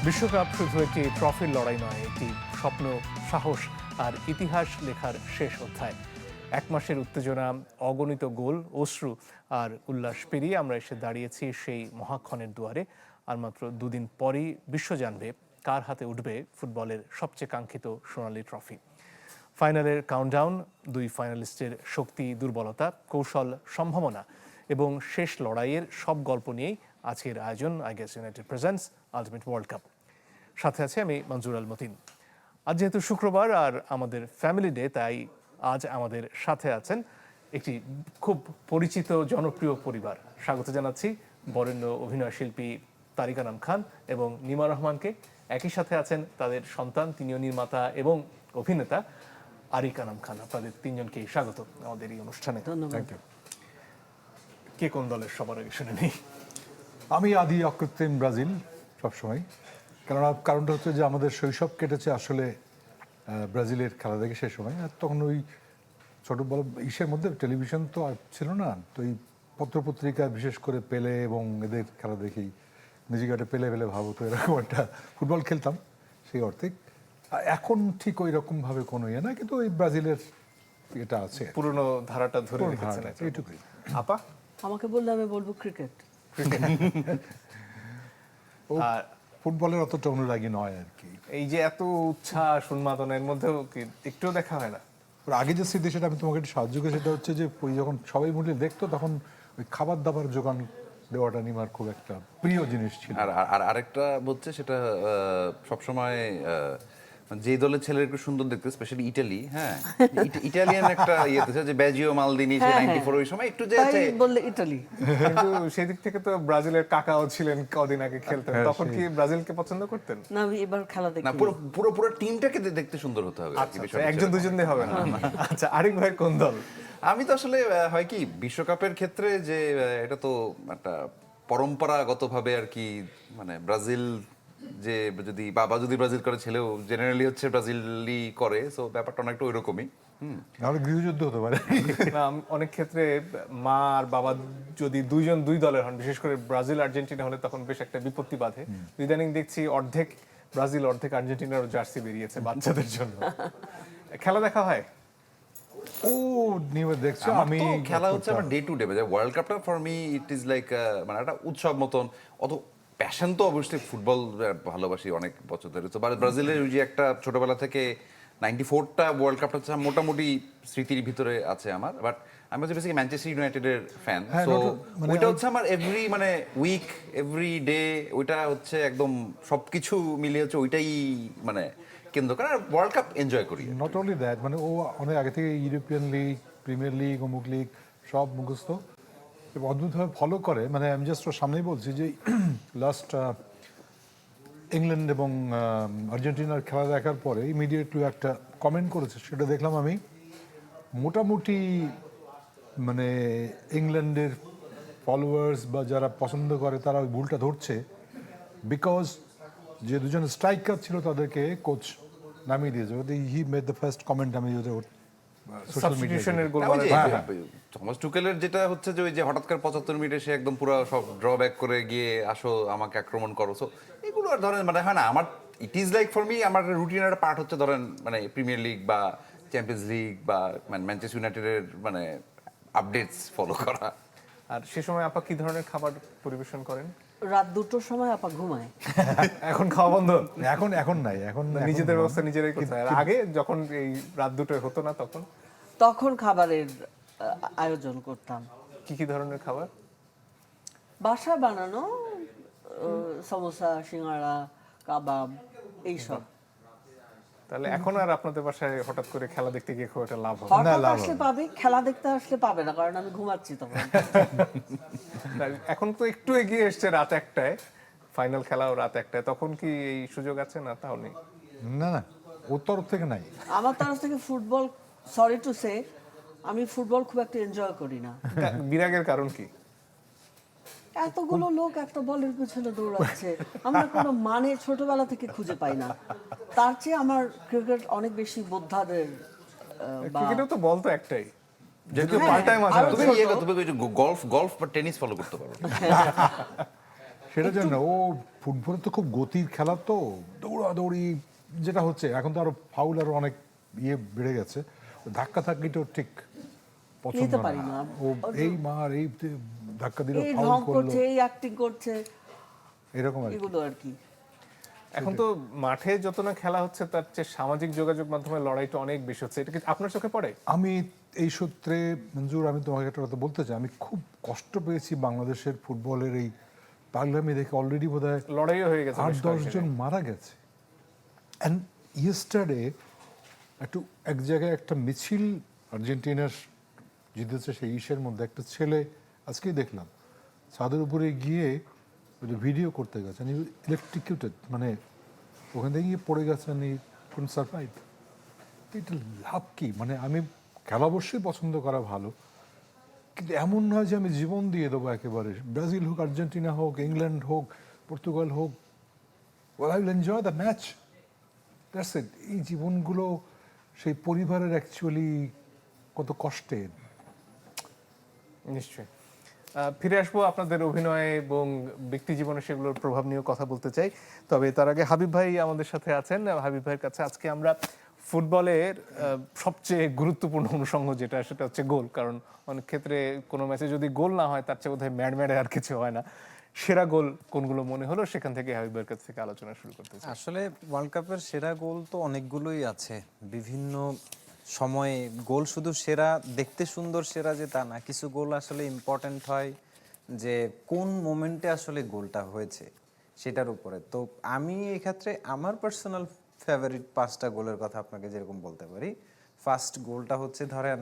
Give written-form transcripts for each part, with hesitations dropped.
বিশ্বকাপ শুধু একটি ট্রফির লড়াই নয়, একটি স্বপ্ন, সাহস আর ইতিহাস লেখার শেষ অধ্যায়। এক মাসের উত্তেজনা, অগণিত গোল, অশ্রু আর উল্লাস পেরিয়ে আমরা এসে দাঁড়িয়েছি সেই মহাক্ষণের দুয়ারে। আর মাত্র দুদিন পরই বিশ্ব জানবে কার হাতে উঠবে ফুটবলের সবচেয়ে কাঙ্ক্ষিত সোনালী ট্রফি। ফাইনালের কাউন্টডাউন, দুই ফাইনালিস্টের শক্তি, দুর্বলতা, কৌশল, সম্ভাবনা এবং শেষ লড়াইয়ের সব গল্প নিয়েই আজকের আয়োজন I guess United presents ultimate world cup. সাথে আছে আমি মঞ্জুর আল মতিন। আজ যেহেতু শুক্রবার আর আমাদের ফ্যামিলি ডে, তাই আজ আমাদের সাথে আছেন একটি খুব পরিচিত জনপ্রিয় পরিবার। স্বাগত জানাচ্ছি বরেণ্য অভিনয় শিল্পী তারিক আনাম খান এবং নিমা রহমানকে। একই সাথে আছেন তাদের সন্তান, তিনিও নির্মাতা এবং অভিনেতা আরিক আনাম খান। আপনাদের তিনজনকে স্বাগত আমাদের এই অনুষ্ঠানে। ধন্যবাদ। কে কোন দলের সবার আগে শুনে নেই? আমি আদি অকৃত্রিম ব্রাজিল সবসময়, কেননা কারণটা হচ্ছে যে আমাদের শৈশব কেটেছে আসলে ব্রাজিলের খেলা দেখে সে সময়। আর তখন ওই ছোটো বড় ইসের মধ্যে টেলিভিশন তো আর ছিল না, তো এই পত্রপত্রিকা বিশেষ করে পেলে এবং এদের খেলা দেখেই নিজেকে একটা পেলে পেলে ভাবো, তো এরকম একটা ফুটবল খেলতাম সেই অর্থে। এখন ঠিক ওই রকমভাবে কোনো ইয়ে না, কিন্তু ওই ব্রাজিলের এটা আছে, পুরনো ধারাটা ধরে রেখেছেন। এইটুকুই। আপা? আমাকে বললে আমি বলবো ক্রিকেট। আর ফুটবলের অতটা অনুরাগী নয় আর কি। এই যে এত উচ্ছ্বাস উন্মাদনের মধ্যেও কি একটুও দেখা হয় না? ওর আগে যে স্মৃতি, সেটা আমি তোমাকে একটু সাহায্য করি। সেটা হচ্ছে যে ওই যখন সবাই মিলে দেখতো, তখন ওই খাবার দাবার জোগান দেওয়াটা নিমার খুব একটা প্রিয় জিনিস ছিল। আর আরেকটা হচ্ছে সেটা সবসময় যে দলের ছেলের একটু সুন্দর দেখতে, স্পেশালি ইটালি, হ্যাঁ ইটালিয়ান একটা ইয়েতে যে ব্যাজিও মালদিনি, যে 94 ওই সময় একটু যে আছে, তাই বললে ইটালি। কিন্তু সেই দিক থেকে তো ব্রাজিলের কাকাও ছিলেন, কদিন আগে খেলতেন। তখন কি ব্রাজিলকে পছন্দ করতেন? না, আমি এবার খেলা দেখি না পুরো টিমটাকে দেখতে সুন্দর হতে হবে আর কি, বিষয়টা একজন দুজন দিয়ে হবে না। আচ্ছা, আরিক ভাই কোন দল? আমি তো আসলে হয় কি, বিশ্বকাপের ক্ষেত্রে যে এটা তো একটা পরম্পরাগতভাবে আর কি, মানে ব্রাজিল যে যদি বাবা যদি ব্রাজিল করে, ছেলেও জেনারেলি হচ্ছে ব্রাজিলই করে, সো ব্যাপারটা অনেকটা ওইরকমই। নাহলে গৃহযুদ্ধ হতে পারে। না, অনেক ক্ষেত্রে মা আর বাবা যদি দুইজন দুই দলের হন, বিশেষ করে ব্রাজিল আর্জেন্টিনা হলে তখন বেশ একটা বিপত্তি বাধে। ইদানিং দেখছি অর্ধেক ব্রাজিল অর্ধেক আর্জেন্টিনারও জার্সি বেরিয়েছে বাচ্চাদের জন্য। খেলা দেখা হয়? ও নিয়ে দেখছো, আমি তো খেলা হচ্ছে আমার ডে টু ডে, ওয়ার্ল্ড কাপটা for me it is like মানে একটা উৎসব মতন। অত প্যাশন তো অবশ্যই ফুটবল ভালোবাসি অনেক বছর ধরে। তো ব্রাজিলের ওই যে একটা ছোটবেলা থেকে 94টা ওয়ার্ল্ড কাপটা হচ্ছে মোটামুটি স্মৃতির ভিতরে আছে আমার। বাট আমি হচ্ছে বেসিক্যালি ম্যানচেস্টার ইউনাইটেডের ফ্যান, হ্যাঁ, সো মানে ওইটা হচ্ছে আমার এভরি মানে উইক, এভরি ডে, ওইটা হচ্ছে একদম সবকিছু মিলিয়ে হচ্ছে ওইটাই মানে কেন্দ্র করে। আর ওয়ার্ল্ড কাপ এনজয় করি। নট অনলি দ্যাট, মানে ও অনেক আগে থেকে ইউরোপিয়ান লিগ, প্রিমিয়ার লিগ, অমুক লিগ সব মুখস্থ এবং অদ্ভুতভাবে ফলো করে। মানে আমি জাস্ট ওর সামনেই বলছি যে লাস্ট ইংল্যান্ড এবং আর্জেন্টিনার খেলা দেখার পরে ইমিডিয়েটলি একটা কমেন্ট করেছে, সেটা দেখলাম আমি। মোটামুটি মানে ইংল্যান্ডের ফলোয়ার্স বা যারা পছন্দ করে তারা ওই ভুলটা ধরছে, বিকজ যে দুজন স্ট্রাইকার ছিল তাদেরকে কোচ নামিয়ে দিয়েছে। He made the first comment, আমি সোশ্যাল সাবস্টিটিউশনের গোল ওই যে মারার থমাস টুকেলের যেটা হচ্ছে যে ওই যে হঠাৎ করে 75 মিনিটে সে একদম পুরো সব ড্রব্যাক করে গিয়ে আসো আমাকে আক্রমণ করো, সো এগুলো আর ধরেন মানে হয় না আমার। It is like for me আমার রুটিনের একটা পার্ট হচ্ছে ধরেন মানে প্রিমিয়ার লিগ বা চ্যাম্পিয়ন্স লিগ বা ম্যানচেস্টার ইউনাইটেডের মানে আপডেটস ফলো করা। আর সে সময় আপা কি ধরনের খাবার পরিবেশন করেন? রাত 2টোর সময় আপা ঘুমায়। এখন খাওয়া বন্ধ? এখন নাই, এখন নিজেদের ব্যবস্থা নিজেরাই করতে হয়। আর আগে যখন এই রাত দুটোয় হতো না, তখন তখন খাবারের আয়োজন করতাম। কি কি ধরনের খাবার? বাসায় বানানো সমোসা, সিঙ্গাড়া, কাবাব, এইসব। তাহলে এখন আর আপনাদের বাসায় হঠাৎ করে খেলা দেখতে গিয়ে খুব একটা লাভ হবে হঠাৎ আসলে পাবে, খেলা দেখতে আসলে পাবে না, কারণ আমি ঘুমাচ্ছি তখন। না। এখন তো একটু এগিয়ে এসছে, রাত 1টায় ফাইনাল খেলাও রাত 1টায়, তখন কি এই সুযোগ আছে? না, তাও নেই? না না, ওর তরফ থেকে নাই। আমার তরফ থেকে ফুটবল, সরি টু সে, আমি ফুটবল খুব একটা এনজয় করি না। বিরাগের কারণ কি? এতগুলো লোক একটা বলের পিছনে দৌড়াচ্ছে, আমরা কোনো মানে ছোটবেলা থেকে খুঁজে পাই না। তার চেয়ে আমার ক্রিকেট অনেক বেশি বোদ্ধাদের ক্রিকেটও তো বল তো একটাই, যেহেতু হ্যাঁ, পাল্টায় মাঝে আরো মাঝে। তুমি গল্ফ বা টেনিস ফলো করতে পারো। সেটা জানি না, ও ফুটবল তো খুব গতির খেলা, তো দৌড়াদৌড়ি যেটা হচ্ছে এখন তো আরো ফাউল আরো অনেক বেড়ে গেছে, ধাক্কা ধাক্কিটাও ঠিক পছন্দ নিতে পারি না। না। ও এই মার এই ধাক্কা দিল, এই ফাউল ঢং করলো, করছে, এই অ্যাক্টিং করছে, এরকম আর কি। এগুলো আর কি। এখন তো মাঠে যত না খেলা হচ্ছে তার চেয়ে সামাজিক যোগাযোগ মাধ্যমে লড়াইটা অনেক বেশি হচ্ছে, এটা কি আপনার চোখে পড়ে? আমি এই সূত্রে মঞ্জুর, আমি তোমাকে একটা কথা বলতে চাই, আমি খুব কষ্ট পেয়েছি বাংলাদেশের ফুটবলের এই পাগলামি দেখে। অলরেডি বোধ হয় লড়াইও হয়ে গেছে 8-10 জন মারা গেছে। অ্যান্ড ইয়েস্টারডে এক জায়গায় একটা মিছিল, আর্জেন্টিনার জিতেছে সেই ইসের মধ্যে একটা ছেলে আজকেই দেখলাম ছাদের উপরে গিয়ে ভিডিও করতে গেছে, ইলেকট্রিকিউটেড, মানে ওখান থেকে গিয়ে পড়ে গেছে, কোন সারভাইভ। এটা লাভ কি? মানে আমি খেলা অবশ্যই পছন্দ করা ভালো, কিন্তু এমন নয় যে আমি জীবন দিয়ে দেবো একেবারে। ব্রাজিল হোক, আর্জেন্টিনা হোক, ইংল্যান্ড হোক, পর্তুগাল হোক, well I will enjoy the match, that's it. এই জীবনগুলো সেই পরিবারের অ্যাকচুয়ালি কত কষ্টের। নিশ্চয়ই। ফিরে আসবো আপনাদের অভিনয় এবং ব্যক্তি জীবনে সেগুলোর প্রভাব নিয়েও কথা বলতে চাই, তবে তার আগে হাবিব ভাই আমাদের সাথে আছেন। হাবিব ভাইয়ের কাছে আজকে আমরা ফুটবলের সবচেয়ে গুরুত্বপূর্ণ অনুষঙ্গ যেটা, সেটা হচ্ছে গোল। কারণ অনেক ক্ষেত্রে কোনো ম্যাচে যদি গোল না হয় তার চেয়ে বোধহয় ম্যাড় আর কিছু হয় না। সেরা গোল কোনগুলো মনে হলো, সেখান থেকে হাবিব ভাইয়ের কাছ থেকে আলোচনা শুরু করতে চাই। আসলে ওয়ার্ল্ড কাপের সেরা গোল তো অনেকগুলোই আছে। বিভিন্ন সময়ে গোল শুধু সেরা, দেখতে সুন্দর সেরা যে তা না, কিছু গোল আসলে ইম্পর্ট্যান্ট হয় যে কোন মোমেন্টে আসলে গোলটা হয়েছে সেটার উপরে। তো আমি এক্ষেত্রে আমার পার্সোনাল ফেভারিট 5টা গোলের কথা আপনাকে যেরকম বলতে পারি। ফার্স্ট গোলটা হচ্ছে ধরেন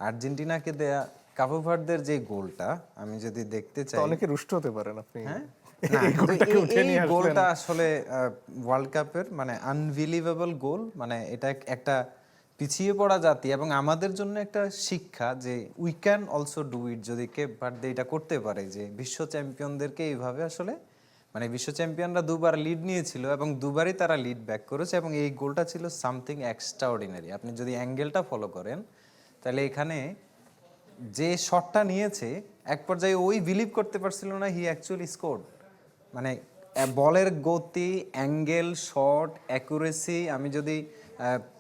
আর্জেন্টিনাকে দেয়া কাবো ভার্দের যে গোলটা, আমি যদি দেখতে তো চাই, অনেকে রুষ্ট হতে পারেন আপনি। হ্যাঁ এই না, কিন্তু গোলটাকে উঠে এই নিয়ে আসলেন। গোলটা আসলে ওয়ার্ল্ড কাপের মানে আনবিলিভেবল গোল। মানে এটা একটা পিছিয়ে পড়া জাতি এবং আমাদের জন্য একটা শিক্ষা যে we can also do it. যদি কেপ ভার্দে এটা করতে পারে, যে বিশ্ব চ্যাম্পিয়নদেরকে এইভাবে আসলে, মানে বিশ্ব চ্যাম্পিয়নরা 2বার লিড নিয়েছিল এবং 2বারই তারা লিড ব্যাক করেছে, এবং এই গোলটা ছিল সামথিং এক্সট্রাঅর্ডিনারি। আপনি যদি অ্যাঙ্গেলটা ফলো করেন তাহলে এখানে যে শটটা নিয়েছে, এক পর্যায়ে ওই বিলিভ করতে পারছিল না হি অ্যাকচুয়ালি স্কোরড। মানে বলের গতি, অ্যাঙ্গেল, শট, অ্যাকুরেসি আমি যদি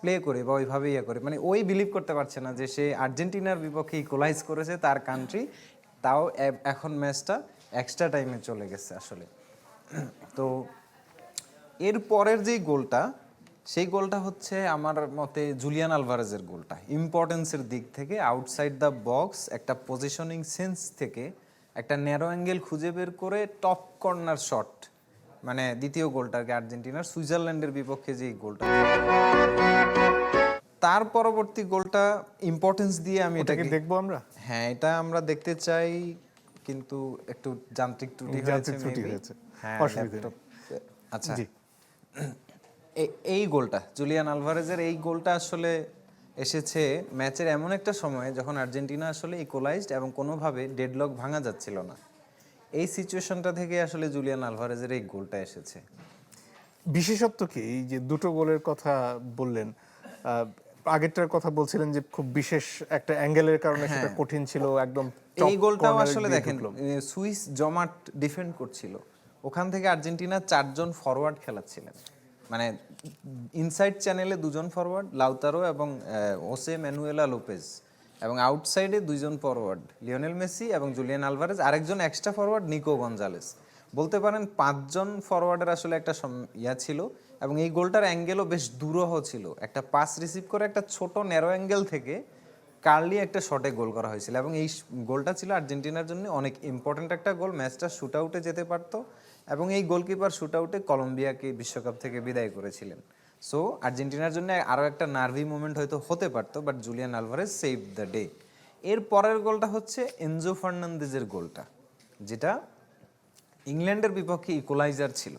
প্লে করি বা ওইভাবে ইয়ে করি, মানে ওই বিলিভ করতে পারছে না যে সে আর্জেন্টিনার বিপক্ষে ইকুয়ালাইজ করেছে তার কান্ট্রি, তাও এখন ম্যাচটা এক্সট্রা টাইমে চলে গেছে আসলে। তো এর পরের যেই গোলটা, সেই গোলটা হচ্ছে আমার মতে জুলিয়ান আলভারেজের গোলটা। ইম্পর্টেন্সের দিক থেকে আউটসাইড দ্য বক্স একটা পজিশনিং সেন্স থেকে একটা ন্যারো অ্যাঙ্গেল খুঁজে বের করে টপ কর্নার শট, মানে দ্বিতীয় গোলটাকে আর্জেন্টিনার সুইজারল্যান্ডের বিপক্ষে যে গোলটা, তার পরবর্তী গোলটা ইম্পর্টেন্স দিয়ে আমি এটাকে এটাকে দেখবো আমরা। হ্যাঁ এটা আমরা দেখতে চাই, কিন্তু একটু যান্ত্রিক ত্রুটি হয়েছে হয়েছে, হ্যাঁ অসুবিধা নেই। ল্যাপটপ। আচ্ছা জি। এই গোলটা জুলিয়ান আলভারেজের এই গোলটা আসলে এসেছে ম্যাচের এমন একটা সময়ে যখন আর্জেন্টিনা আসলে ইকুয়ালাইজড এবং কোনোভাবে ডেডলক ভাঙা যাচ্ছিল না। এই সিচুয়েশনটা থেকে আসলে জুলিয়ান আলভারেজের এই গোলটা এসেছে। বিশেষত্ব কি? এই যে দুটো গোলের কথা বললেন, আগেরটার কথা বলছিলেন যে খুব বিশেষ একটা অ্যাঙ্গেলের কারণে সেটা কঠিন ছিল, একদম এই গোলটাও corner-এ আসলে গিয়ে দেখেন ঢুকলো। সুইস জমাট ডিফেন্ড করছিল, ওখান থেকে আর্জেন্টিনা 4 জন ফরওয়ার্ড খেলাচ্ছিলেন, মানে ইনসাইড চ্যানেলে 2 জন ফরওয়ার্ড লাউতারো এবং ওসে ম্যানুয়েলা লোপেজ, এবং আউটসাইডে 2 জন ফরওয়ার্ড লিওনেল মেসি এবং জুলিয়ান আলভারেজ, আরেকজন এক্সট্রা ফরওয়ার্ড নিকো গঞ্জালেস। বলতে পারেন 5 জন ফরওয়ার্ডের আসলে একটা ইয়া ছিল, এবং এই গোলটার অ্যাঙ্গেলও বেশ দূরহ ছিল। একটা পাস রিসিভ করে একটা ছোট ন্যারো অ্যাঙ্গেল থেকে কার্লি একটা শটে গোল করা হয়েছিল, এবং এই গোলটা ছিল আর্জেন্টিনার জন্য অনেক ইম্পর্ট্যান্ট একটা গোল। ম্যাচটা শুট আউটে যেতে পারতো, এবং এই গোলকিপার শুট আউটে কলম্বিয়াকে বিশ্বকাপ থেকে বিদায় করেছিলেন। সো আর্জেন্টিনার জন্য আরও একটা নার্ভি মোমেন্ট হয়তো হতে পারতো, but Julian Alvarez save the day. এর পরের গোলটা হচ্ছে এনজো ফার্নান্দেজের গোলটা, যেটা ইংল্যান্ডের বিপক্ষে ইকুয়ালাইজার ছিল,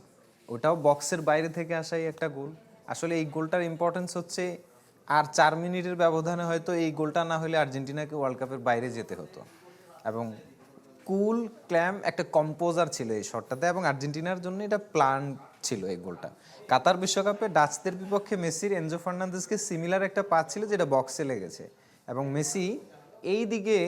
ওটাও বক্সের বাইরে থেকে আসাই একটা গোল। আসলে এই গোলটার ইম্পর্টেন্স হচ্ছে আর 4 মিনিটের ব্যবধানে হয়তো এই গোলটা না হলে আর্জেন্টিনাকে ওয়ার্ল্ড কাপের বাইরে যেতে হতো, এবং কুল ক্ল্যাম একটা কম্পোজার ছিল এই শটটাতে, এবং আর্জেন্টিনার জন্য এটা প্ল্যান ছিল এই গোলটা। কাতার বিশ্বকাপে ডাচদের বিপক্ষে মেসির এনজো ফার্নান্দেজকে সিমিলার একটা পাস ছিল যেটা বক্সে লেগেছে, এবং মেসি এই দিকে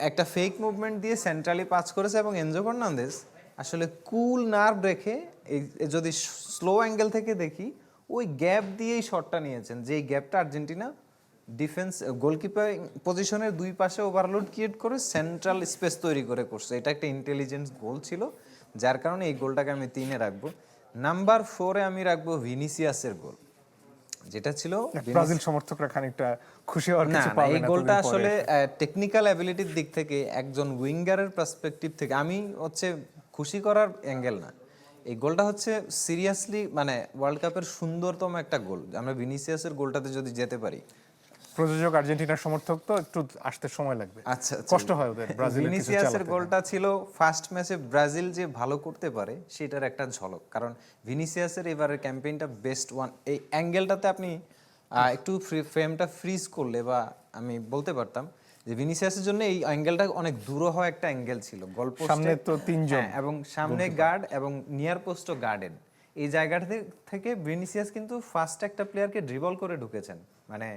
একটা ফেক মুভমেন্ট দিয়ে সেন্ট্রালি পাস করেছে, এবং এনজো ফার্নান্দেজ আসলে কুল নার্ভ রেখে এই যদি স্লো অ্যাঙ্গেল থেকে দেখি ওই গ্যাপ দিয়েই শটটা নিয়েছেন, যেই গ্যাপটা আর্জেন্টিনা ডিফেন্স গোলকিপার পজিশনের দুই পাশে ওভারলোড ক্রিয়েট করে সেন্ট্রাল স্পেস তৈরি করে করছে। এটা একটা ইন্টেলিজেন্স গোল ছিল, যার কারণে এই গোলটাকে আমি 3-এ রাখবো। নাম্বার 4-এ আমি রাখবো ভিনিসিয়াসের গোল, যেটা ছিল ব্রাজিল সমর্থকরা খানিকটা খুশি হওয়ার না কিছু না, পাবে এই না গোলটা এতদিন পরে। আসলে টেকনিক্যাল অ্যাবিলিটির দিক থেকে একজন উইঙ্গারের পার্সপেক্টিভ থেকে আমি হচ্ছে খুশি করার অ্যাঙ্গেল না, এই গোলটা হচ্ছে সিরিয়াসলি মানে ওয়ার্ল্ড কাপের সুন্দরতম একটা গোল। আমরা ভিনিসিয়াসের গোলটাতে যদি যেতে পারি, প্রযোজক আর্জেন্টিনার সমর্থক তো একটু আসতে সময় লাগবে, আচ্ছা কষ্ট হয় ওদের ব্রাজিলের কিছু ভিনিসিয়াসের চালাতে। গোলটা ছিল ফার্স্ট ম্যাচে ব্রাজিল যে ভালো করতে পারে সেটার একটা ঝলক, কারণ ভিনিসিয়াসের এবারের ক্যাম্পেইনটা বেস্ট ওয়ান। এই অ্যাঙ্গেলটাতে আপনি একটু ফ্রেমটা ফ্রিজ করলে বা আমি বলতে পারতাম যে ভিনিসিয়াসের জন্য এই অ্যাঙ্গেলটা অনেক দূর হওয়া একটা অ্যাঙ্গেল ছিল, গোল পোস্টে সামনে তো 3 জন এবং সামনে গার্ড এবং নিয়ার পোস্টও গার্ডেন। এই জায়গাটা থেকে ভিনিসিয়াস কিন্তু ফার্স্ট একটা প্লেয়ারকে ড্রিবল করে ঢুকেছেন, মানে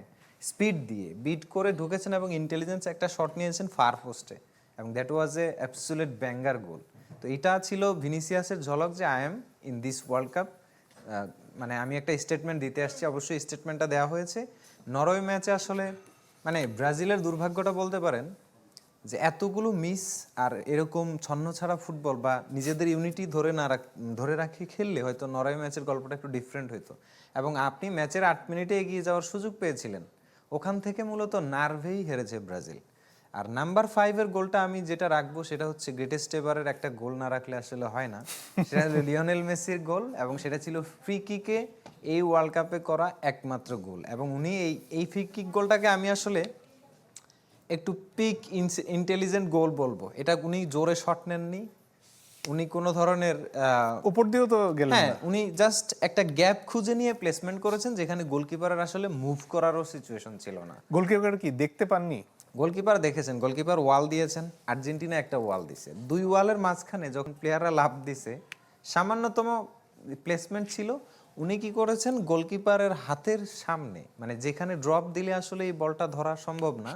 স্পিড দিয়ে বিট করে ঢুকেছেন এবং ইন্টেলিজেন্স একটা শট নিয়েছেন ফার পোস্টে, এবং that was a absolute banger goal. তো এটা ছিল ভিনিসিয়াসের ঝলক যে I am in this world cup, মানে আমি একটা স্টেটমেন্ট দিতে আসছি। অবশ্যই স্টেটমেন্টটা দেওয়া হয়েছে। নরওয়ে ম্যাচে আসলে মানে ব্রাজিলের দুর্ভাগ্যটা বলতে পারেন যে এতগুলো মিস আর এরকম ছন্ন ছাড়া ফুটবল বা নিজেদের ইউনিটি ধরে রাখি খেললে হয়তো নরওয়ে ম্যাচের গল্পটা একটু ডিফারেন্ট হইতো, এবং আপনি ম্যাচের 8 মিনিটে এগিয়ে যাওয়ার সুযোগ পেয়েছিলেন, ওখান থেকে মূলত নার্ভেই হেরেছে ব্রাজিল। আর নাম্বার 5-এর গোলটা আমি যেটা রাখবো সেটা হচ্ছে গ্রেটেস্ট এভারের একটা গোল না রাখলে আসলে হয় না, সেটা হলো লিওনেল মেসির গোল, এবং সেটা ছিল ফ্রি কিকে এই ওয়ার্ল্ড কাপে করা একমাত্র গোল। এবং উনি এই ফ্রি কিক গোলটাকে আমি আসলে একটু পিক ইন্টেলিজেন্ট গোল বলবো। এটা উনি জোরে শট নেননি, উনি কোনো ধরনের উপর দিয়েও তো গেলেন হ্যাঁ না। উনি জাস্ট একটা গ্যাপ খুঁজে নিয়ে প্লেসমেন্ট করেছেন যেখানে গোলকিপারের আসলে মুভ করারও সিচুয়েশন ছিল না। গোলকিপার কি দেখতে পাননি? গোলকিপার দেখেছেন, গোলকিপার ওয়াল দিয়েছেন, আর্জেন্টিনা একটা ওয়াল দিছে, দুই ওয়ালের মাঝখানে যখন প্লেয়াররা লাভ দিছে সামান্যতম প্লেসমেন্ট ছিল, উনি কি করেছেন গোলকিপারের হাতের সামনে, মানে যেখানে ড্রপ দিলে আসলে এই বলটা ধরা সম্ভব না,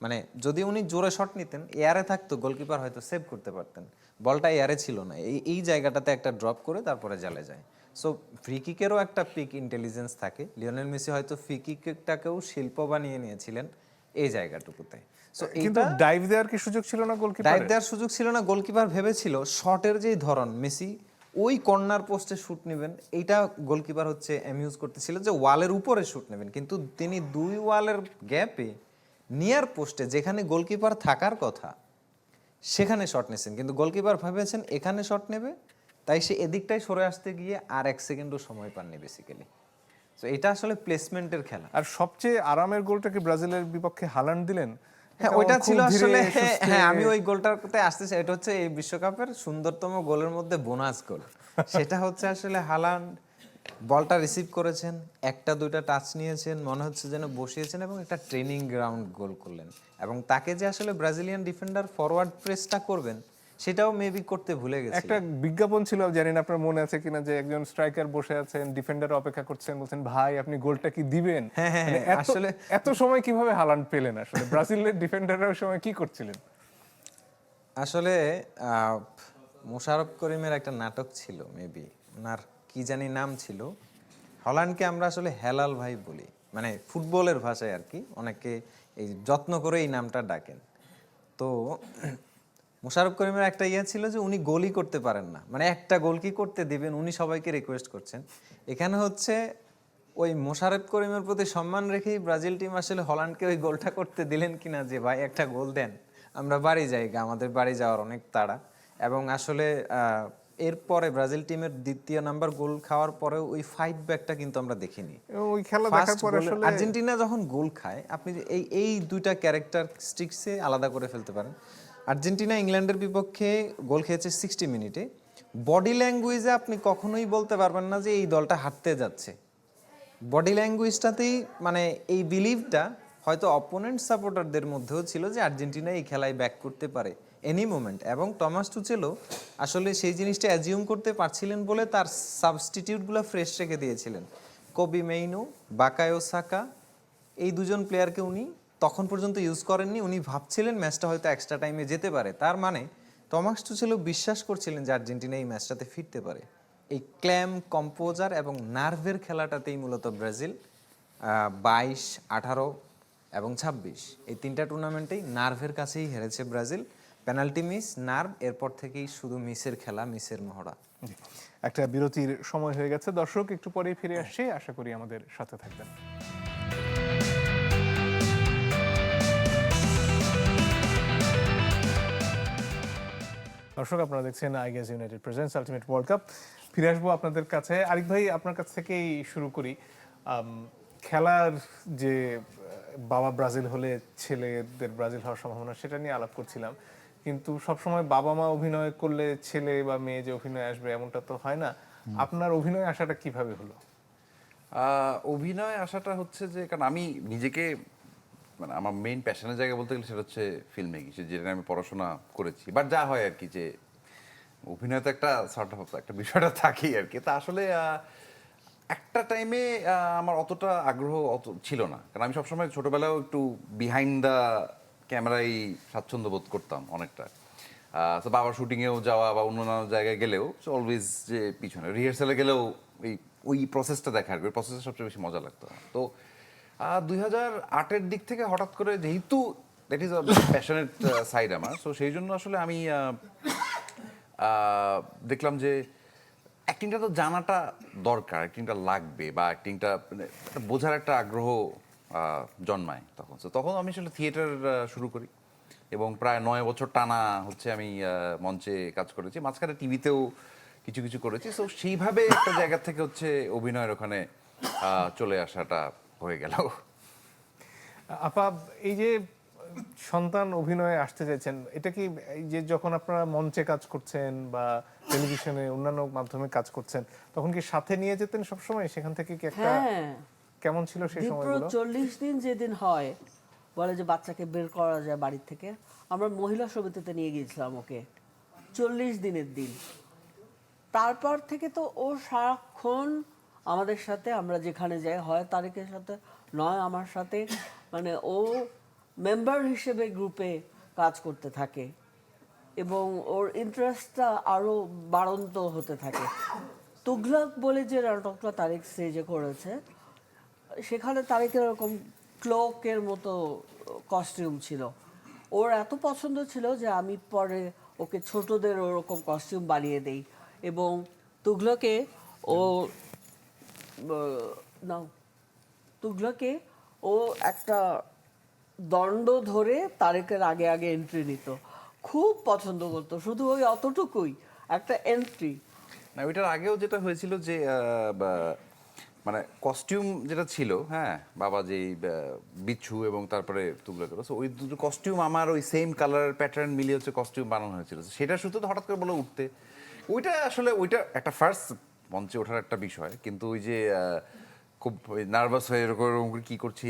মানে যদি উনি জোরে শট নিতেন এয়ারে থাকতো গোলকিপার হয়তো সেভ করতে পারতেন, বলটা এয়ারে ছিল না, এই জায়গাটাতে একটা ড্রপ করে তারপরে জালে যায়। সো ফ্রি কিকেরও একটা পিক ইন্টেলিজেন্স থাকে, লিওনেল মেসি হয়তো ফ্রি কিকটাকেও শিল্প বানিয়ে নিয়েছিলেন এই জায়গাটুকুতে। সো কিন্তু ডাইভ দেওয়ার কি সুযোগ ছিল না গোলকিপার? ডাইভ দেওয়ার সুযোগ ছিল না, গোলকিপার ভেবেছিল শটের যেই ধরন মেসি ওই কর্নার পোস্টে শুট নেবেন, এইটা গোলকিপার হচ্ছে অ্যামিউজ করতেছিল যে ওয়ালের উপরে শুট নেবেন, কিন্তু তিনি দুই ওয়ালের গ্যাপে নিয়ার পোস্টে যেখানে গোলকিপার থাকার কথা সেখানে শট নিয়েছেন, কিন্তু গোলকিপার ভেবেছেন এখানে শট নেবে, তাই সে এদিকটাই সরে আসতে গিয়ে আর 1 সেকেন্ডও সময় পাননি বেসিক্যালি। তো এটা আসলে প্লেসমেন্টের খেলা। আর সবচেয়ে আরামের গোলটা কি ব্রাজিলের বিপক্ষে হালান্ড দিলেন? হ্যাঁ এটা ওইটা খুব ছিল ধীরে আসলে, সুস্থে- হ্যাঁ আমি ওই গোলটাতে আসতেছি, এটা হচ্ছে এই বিশ্বকাপের সুন্দরতম গোলের মধ্যে বোনাস গোল। সেটা হচ্ছে আসলে হালান্ড বলটা রিসিভ করেছেন, একটা দুইটা টাচ নিয়েছেন, মনে হচ্ছে যেন বসিয়েছেন এবং একটা ট্রেনিং গ্রাউন্ড গোল করলেন, এবং তাকে যে আসলে ব্রাজিলিয়ান ডিফেন্ডার ফরওয়ার্ড প্রেসটা করবেন সেটাও মেবি করতে ভুলে গেছে। একটা বিজ্ঞাপন ছিল, জানি না আপনার মনে আছে কিনা, যে একজন স্ট্রাইকার বসে আছেন, ডিফেন্ডার অপেক্ষা করছেন, বলছেন ভাই আপনি গোলটা কি দিবেন? হ্যাঁ, হ্যাঁ, মানে এত- আসলে- এত সময় কিভাবে হালান্ড পেলেন? আসলে ব্রাজিলের ডিফেন্ডাররা ওই সময় কি করছিলেন? আসলে মোশাররফ করিমের একটা নাটক ছিল, মেবি ওনার কি জানি নাম ছিল, হল্যান্ডকে আমরা আসলে হেলাল ভাই বলি, মানে ফুটবলের ভাষায় আর কি, অনেকে এই যত্ন করে এই নামটা ডাকেন। তো মোশাররফ করিমের একটা ইয়ে ছিল যে উনি গোলই করতে পারেন না, মানে একটা গোল কি করতে দিবেন, উনি সবাইকে রিকোয়েস্ট করছেন। এখানে হচ্ছে ওই মোশাররফ করিমের প্রতি সম্মান রেখেই ব্রাজিল টিম আসলে হল্যান্ডকে ওই গোলটা করতে দিলেন কিনা, যে ভাই একটা গোল দেন আমরা বাড়ি যাই, আমাদের বাড়ি যাওয়ার অনেক তাড়া। এবং আসলে এরপরে ব্রাজিল টিমের দ্বিতীয় নাম্বার গোল খাওয়ার পরেও ওই ফাইট ব্যাকটা কিন্তু আমরা দেখিনি। ওই খেলা দেখার First পর goal- আসলে আর্জেন্টিনা যখন গোল খায় আপনি যে এই দুইটা ক্যারেক্টারিস্টিক্সে আলাদা করে ফেলতে পারেন। আর্জেন্টিনা ইংল্যান্ডের বিপক্ষে গোল খেয়েছে 60 মিনিটে, বডি ল্যাঙ্গুয়েজে আপনি কখনোই বলতে পারবেন না যে এই দলটা হারতে যাচ্ছে। বডি ল্যাঙ্গুয়েজটাতেই মানে এই বিলিভটা হয়তো অপোনেন্ট সাপোর্টারদের মধ্যেও ছিল যে আর্জেন্টিনা এই খেলায় ব্যাক করতে পারে এনি মোমেন্ট, এবং টমাস টুচেলও আসলে সেই জিনিসটা অ্যাজিউম করতে পারছিলেন বলে তার সাবস্টিটিউটগুলো ফ্রেশ রেখে দিয়েছিলেন। কোবি মেইনো, বাকায়ো সাকা, এই দুজন প্লেয়ারকে উনি তখন পর্যন্ত ইউজ করেননি, উনি ভাবছিলেন ম্যাচটা হয়তো এক্সট্রা টাইমে যেতে পারে, তার মানে টমাস টুচেলও বিশ্বাস করছিলেন যে আর্জেন্টিনা এই ম্যাচটাতে ফিরতে পারে। এই ক্ল্যাম, কম্পোজার এবং নার্ভের খেলাটাতেই মূলত ব্রাজিল 22, 18 এবং 26 এই তিনটা টুর্নামেন্টেই নার্ভের কাছেই হেরেছে ব্রাজিল। পেনাল্টি মিস, নার্ভ, এরপর থেকেই শুধু মিসের খেলা, মিসের মহড়া। একটা বিরতির সময় হয়ে গেছে দর্শক, একটু পরেই ফিরে আসছি, আশা করি আমাদের সাথে থাকবেন। দর্শক, আপনারা দেখছেন আইগেস united presents ultimate world cup. ফিরে আসবো আপনাদের কাছে। আরিফ ভাই, আপনার কাছ থেকেই শুরু করি। খেলার যে বাবা ব্রাজিল হলে ছেলেদের ব্রাজিল হওয়ার সম্ভাবনা, সেটা নিয়ে আলাপ করছিলাম, কিন্তু সবসময় বাবা মা অভিনয় করলে ছেলে বা মেয়ে যে অভিনয় আসবে এমনটা তো হয় না। আপনার অভিনয় আসাটা কিভাবে হলো? অভিনয় আসাটা হচ্ছে যে, কারণ আমি নিজেকে মানে আমার মেইন প্যাশনের জায়গা বলতে গেলে সেটা হচ্ছে ফিল্ম মেকিং, যেটা আমি পড়াশোনা করেছি। বাট যা হয় আর কি, যে অভিনয় তো একটা সর্ট অফ একটা বিষয়টা থাকেই আর কি। তা আসলে একটা টাইমে আমার অতটা আগ্রহ অত ছিল না, কারণ আমি সবসময় ছোটবেলাও একটু বিহাইন্ড দ্য ক্যামেরায় স্বাচ্ছন্দ্য বোধ করতাম অনেকটা। তো বাবার শুটিংয়েও যাওয়া বা অন্য জায়গায় গেলেও অলওয়েজ যে পিছনে রিহার্সালে গেলেও ওই প্রসেসটা দেখা আর কি, ওই প্রসেসটা সবচেয়ে বেশি মজা লাগতো। তো 2008-এর দিক থেকে হঠাৎ করে, যেহেতু that is a passionate side আমার, সো সেই জন্য আসলে আমি দেখলাম যে অ্যাক্টিংটা তো জানাটা দরকার, অ্যাক্টিংটা লাগবে, বা অ্যাক্টিংটা বোঝার একটা আগ্রহ জন্মায় তখন। তো তখন আমি আসলে থিয়েটার শুরু করি, এবং প্রায় 9 বছর টানা হচ্ছে আমি মঞ্চে কাজ করেছি, মাঝখানে টিভিতেও কিছু কিছু করেছি। সো সেইভাবে একটা জায়গা থেকে হচ্ছে অভিনয়ের ওখানে চলে আসাটা হয়ে গেল। আপা, এই যে সন্তান অভিনয়ে আসতে চাইছেন, এটা কি এই যে যখন আপনারা মঞ্চে কাজ করছেন বা টেলিভিশনে অন্যান্য মাধ্যমে কাজ করছেন, তখন কি সাথে নিয়ে যেতেন সবসময়? সেখান থেকে কি একটা হ্যাঁ, কেমন ছিল সেই দীপ্র সময়গুলো? 40 দিন যেদিন হয়, বলে যে বাচ্চাকে বের করা যায় বাড়ি থেকে, আমরা মহিলা সমিতিতে নিয়ে গিয়েছিলাম ওকে 40 দিনের দিন। তারপর থেকে তো ও সারাক্ষণ আমাদের সাথে, আমরা যেখানে যাই, হয় তারেকের সাথে নয় আমার সাথে, মানে ও মেম্বার হিসেবে গ্রুপে কাজ করতে থাকে, এবং ওর ইন্টারেস্টটা আরো বাড়ন্ত হতে থাকে। তুগলক বলে যে নাটকটা তারেক স্টেজে করেছে, সেখানে তারেকের এরকম ক্লোকের মতো কস্টিউম ছিল, ওর এত পছন্দ ছিল যে আমি পরে ওকে ছোটদের ওরকম কস্টিউম বানিয়ে দেই। এবং তুগলকে ও নাও তুগলকে ও একটা দণ্ড ধরে তারেকের আগে আগে এন্ট্রি নিত, খুব পছন্দ করতো, শুধু ওই অতটুকুই একটা এন্ট্রি। না, ওইটার আগেও যেটা হয়েছিল যে মানে কস্টিউম যেটা ছিল, হ্যাঁ, বাবা যে বিচ্ছু এবং তারপরে তুগলক, ওই দুটো কস্টিউম আমার ওই সেম কালার প্যাটার্ন মিলিয়ে হচ্ছে কস্টিউম বানানো হয়েছিল। সেটা শুধু হঠাৎ করে বলে উঠতে, ওইটা আসলে ওইটা একটা ফার্স্ট মঞ্চে ওঠার একটা বিষয়, কিন্তু ওই যে খুব নার্ভাস হয়ে এরকম কি করছি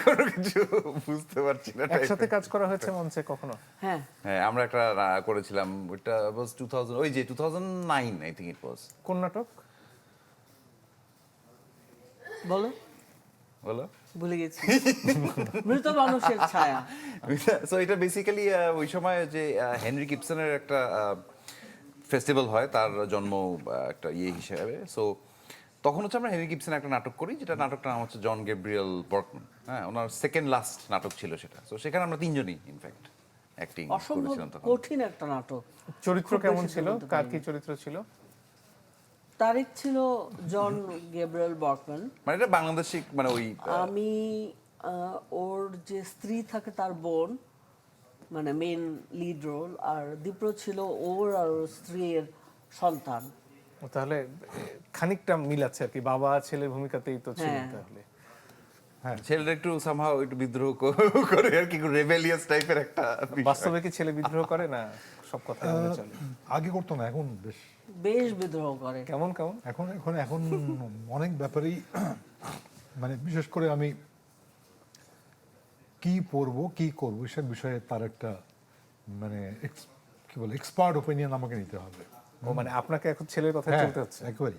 কোনো কিছু বুঝতে পারছি না। একসাথে কাজ করা হয়েছে মঞ্চে কখনো? হ্যাঁ, হ্যাঁ, আমরা একটা করেছিলাম, ওইটা ওয়াজ 2000, ওই যে 2009 আই থিংক ইট ওয়াজ। কোন নাটক? বলো, বলো। ভুলে গেছি। মৃত মানুষের ছায়া। সো এটা বেসিক্যালি ওই সময় যে হেনরি কিপসনের একটা ফেস্টিভ্যাল হয়, তার জন্ম একটা হিসেবে। সো তখন হচ্ছে আমরা হেনরি কিপসন একটা নাটক করি, যেটা নাটকটার নাম হচ্ছে জন গ্যাব্রিয়েল বর্কম্যান। হ্যাঁ, ওনার সেকেন্ড লাস্ট নাটক ছিল সেটা। সো সেখানে আমরা তিনজনই ইনফ্যাক্ট অ্যাক্টিং অসম্ভব করেছিলাম তখন। কঠিন একটা নাটক। চরিত্র খুব কেমন বেশি ছিল? বলতে কার পারি কি না। চরিত্র ছিল? তারেক ছিল জন গ্যাব্রিয়েল বর্কম্যান, মানে এটা বাংলাদেশি, মানে ওই আমি ওর যে স্ত্রী থাকে তার বোন, মানে মেন লিড রোল, আর দীপ্র ছিল ওর আর ওর স্ত্রীর সন্তান। ও, তাহলে খানিকটা মিল আছে আর কি, বাবা ছেলের ভূমিকাতেই তো ছিল হ্যাঁ। তাহলে। ছেলেটা একটু সামহাও একটু বিদ্রোহ করে আর কি, রেবেলিয়াস টাইপের একটা বিষয়। বাস্তবে কি ছেলে বিদ্রোহ করে না? সব কথা মেনে চলে? আগে করতো না, এখন বেশ। বেশ বিদ্রোহ করে। কেমন কেমন? এখন এখন এখন অনেক ব্যাপারেই, মানে বিশেষ করে আমি কি পড়বো কি করবো সব বিষয়ে তার একটা মানে কি বলে এক্সপার্ট ওপিনিয়ন আমাকে নিতে হবে। ও, মানে আপনাকে এখন ছেলের কথা হ্যাঁ, চলতে হচ্ছে? একেবারেই।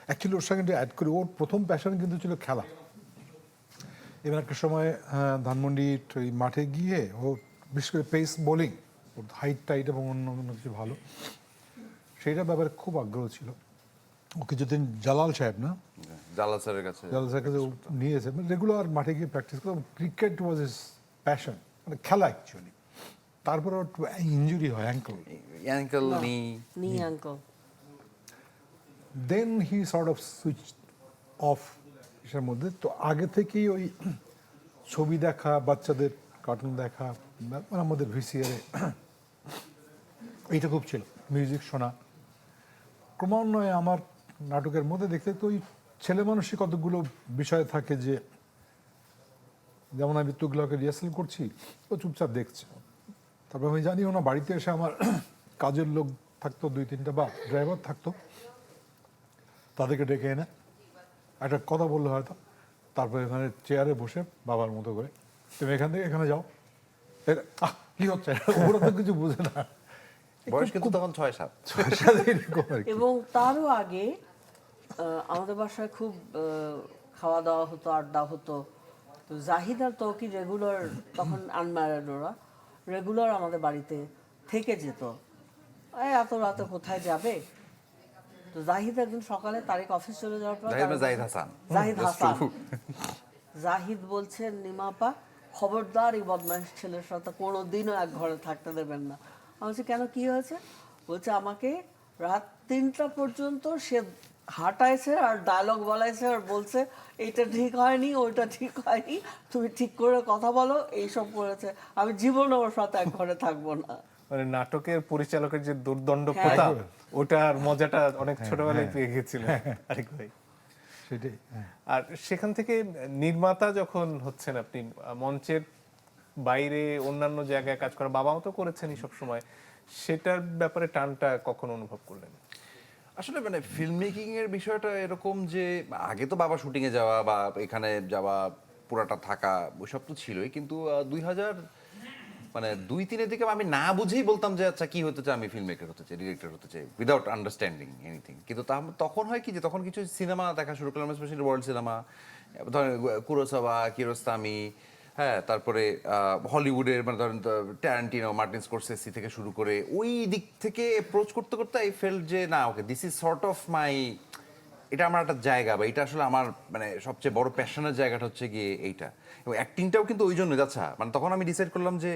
অ্যাকচুয়ালি ওর সঙ্গে অ্যাড করি, ওর প্রথম প্যাশন কিন্তু ছিল খেলা। এবার একটা সময় ধানমন্ডি ওই মাঠে গিয়ে ও বিশেষ করে পেস বোলিং ওর হাইট টাইট এবং অন্য অন্য কিছু ভালো, সেইটার ব্যাপারে খুব আগ্রহ ছিল। ও কিছুদিন জালাল সাহেব না, জালাল স্যারের কাছে জালাল সাহেবের কাছে ও নিয়েছে, রেগুলার মাঠে গিয়ে প্র্যাকটিস করতো। ক্রিকেট ওয়াজ ইজ প্যাশন, মানে খেলা অ্যাকচুয়ালি। তারপরে ওর ইঞ্জুরি হয় অ্যাঙ্কল, অ্যাঙ্কেল নি নি আঙ্কল। দেন হি সর্ট অফ সুইচ অফ এসের মধ্যে। তো আগে থেকেই ওই ছবি দেখা, বাচ্চাদের কার্টুন দেখা, মানে আমাদের ভিসিআরে এইটা খুব ছিল, মিউজিক শোনা। ক্রমান্বয়ে আমার নাটকের মধ্যে দেখতে তো ওই ছেলে মানুষই কতগুলো বিষয় থাকে, যে যেমন আমি তুগলকের রিহার্সাল করছি, ও চুপচাপ দেখছে। তারপর আমি জানিও না, বাড়িতে এসে আমার কাজের লোক থাকতো 2-3টা, বা ড্রাইভার থাকতো, তাদেরকে ডেকে এনে একটা কথা বললো হয়তো, তারপর এখানে চেয়ারে বসে বাবার মতো করে, তুমি এখান থেকে এখানে যাও, কি হচ্ছে, ওরা তো কিছু বুঝে না। বয়স কিন্তু তখন 6-7। এরকম আর কি। এবং তারও আগে আমাদের বাসায় খুব খাওয়া দাওয়া হতো, আড্ডা হতো। তো জাহিদ আর তৌকি রেগুলার, তখন আনম্যারিড ওরা, রেগুলার আমাদের বাড়িতে থেকে যেত। এত রাতে কোথায় যাবে? তো জাহিদ একদিন সকালে তারিক অফিস চলে যাওয়ার পর জাহিদ হাসান। Zahid That's Hasan true. জাহিদ বলছেন, নিমাপা খবরদার এই বদমাইশ ছেলের সাথে কোনোদিনও এক ঘরে থাকতে দেবেন না। আমি বলছি কেন, কি হয়েছে? বলছে আমাকে রাত 3টা পর্যন্ত সে হাঁটাইছে আর ডায়লগ বলাইছে আর বলছে এইটা ঠিক হয়নি, ওইটা ঠিক হয়নি, তুমি ঠিক করে কথা বলো, এইসব করেছে। আমি জীবনে ওর সাথে এক ঘরে থাকবো না। মানে নাটকের পরিচালকের যে দুর্দণ্ড হ্যাঁ। প্রতাপ, ওটার মজাটা অনেক ছোটবেলায় পেয়ে গেছিলেন আরেক ভাই। সেটাই, হ্যাঁ। আর সেখান থেকে নির্মাতা যখন হচ্ছেন, আপনি মঞ্চের বাইরে অন্যান্য জায়গায় কাজ করা, বাবাও তো করেছেনই সবসময়, সেটার ব্যাপারে টানটা কখন অনুভব করলেন? আসলে মানে ফিল্ম মেকিং এর বিষয়টা এরকম যে আগে তো বাবা শুটিং এ যাওয়া বা এখানে যাওয়া, পুরাটা থাকা, ওইসব তো ছিলই, কিন্তু 2000 মানে 2-3 দিকে আমি না বুঝেই বলতাম যে আচ্ছা কি হতে চাই, আমি ফিল্ম মেকার হতে চাই, ডিরেক্টর হতে চাই, উইদাউট আন্ডারস্ট্যান্ডিং এনিথিং। কিন্তু তখন হয় কি যে তখন কিছু সিনেমা দেখা শুরু করলাম, স্পেশালি ওয়ার্ল্ড সিনেমা, ধরেন কুরোসাওয়া, কিয়ারোস্তামি, হ্যাঁ, তারপরে হলিউডের মানে ধরেন ট্যারান্টিনো, মার্টিন স্করসেসি থেকে শুরু করে ওই দিক থেকে অ্যাপ্রোচ করতে করতে আই ফেল্ট যে না, okay, this is sort of my, এটা আমার একটা জায়গা, বা এটা আসলে আমার মানে সবচেয়ে বড় প্যাশনের জায়গাটা হচ্ছে গিয়ে এইটা। এবং অ্যাক্টিংটাও কিন্তু ওই জন্য যাচ্ছা, মানে তখন আমি ডিসাইড করলাম যে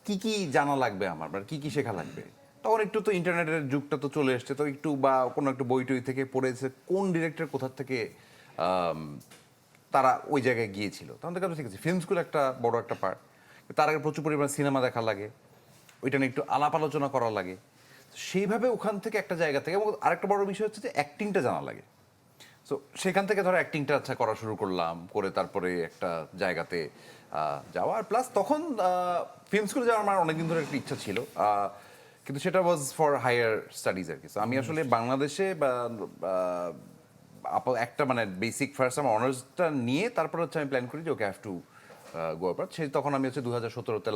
কি কি জানা লাগবে আমার, মানে কি কি শেখা লাগবে। তখন একটু তো ইন্টারনেটের যুগটা তো চলে এসছে, তো একটু বা কোনো একটা বই টই থেকে পড়েছে কোন ডিরেক্টর কোথা থেকে তারা ওই জায়গায় গিয়েছিল, তখন থেকে ঠিক আছে ফিল্ম স্কুল একটা বড় একটা পার্ট। তার আগে প্রচুর পরিমাণে সিনেমা দেখা লাগে, ওইটা নিয়ে একটু আলাপ আলোচনা করা লাগে, সেইভাবে ওখান থেকে একটা জায়গা থেকে। এবং আরেকটা বড় বিষয় হচ্ছে যে অ্যাক্টিংটা জানা লাগে। সো সেখান থেকে ধরো অ্যাক্টিংটা আচ্ছা করা শুরু করলাম, করে তারপরে একটা জায়গাতে যাওয়া। আর প্লাস তখন ফিল্ম স্কুলে যাওয়ার আমার অনেকদিন ধরে একটা ইচ্ছা ছিল, কিন্তু সেটা ওয়াজ ফর হায়ার স্টাডিজ আর কি। So আমি আসলে বাংলাদেশে একটা মানে বেসিক ফার্স্ট আমার অনার্সটা নিয়ে তারপর হচ্ছে আমি প্ল্যান করি যে okay have to go about. সেই তখন আমি হচ্ছে 2017-তে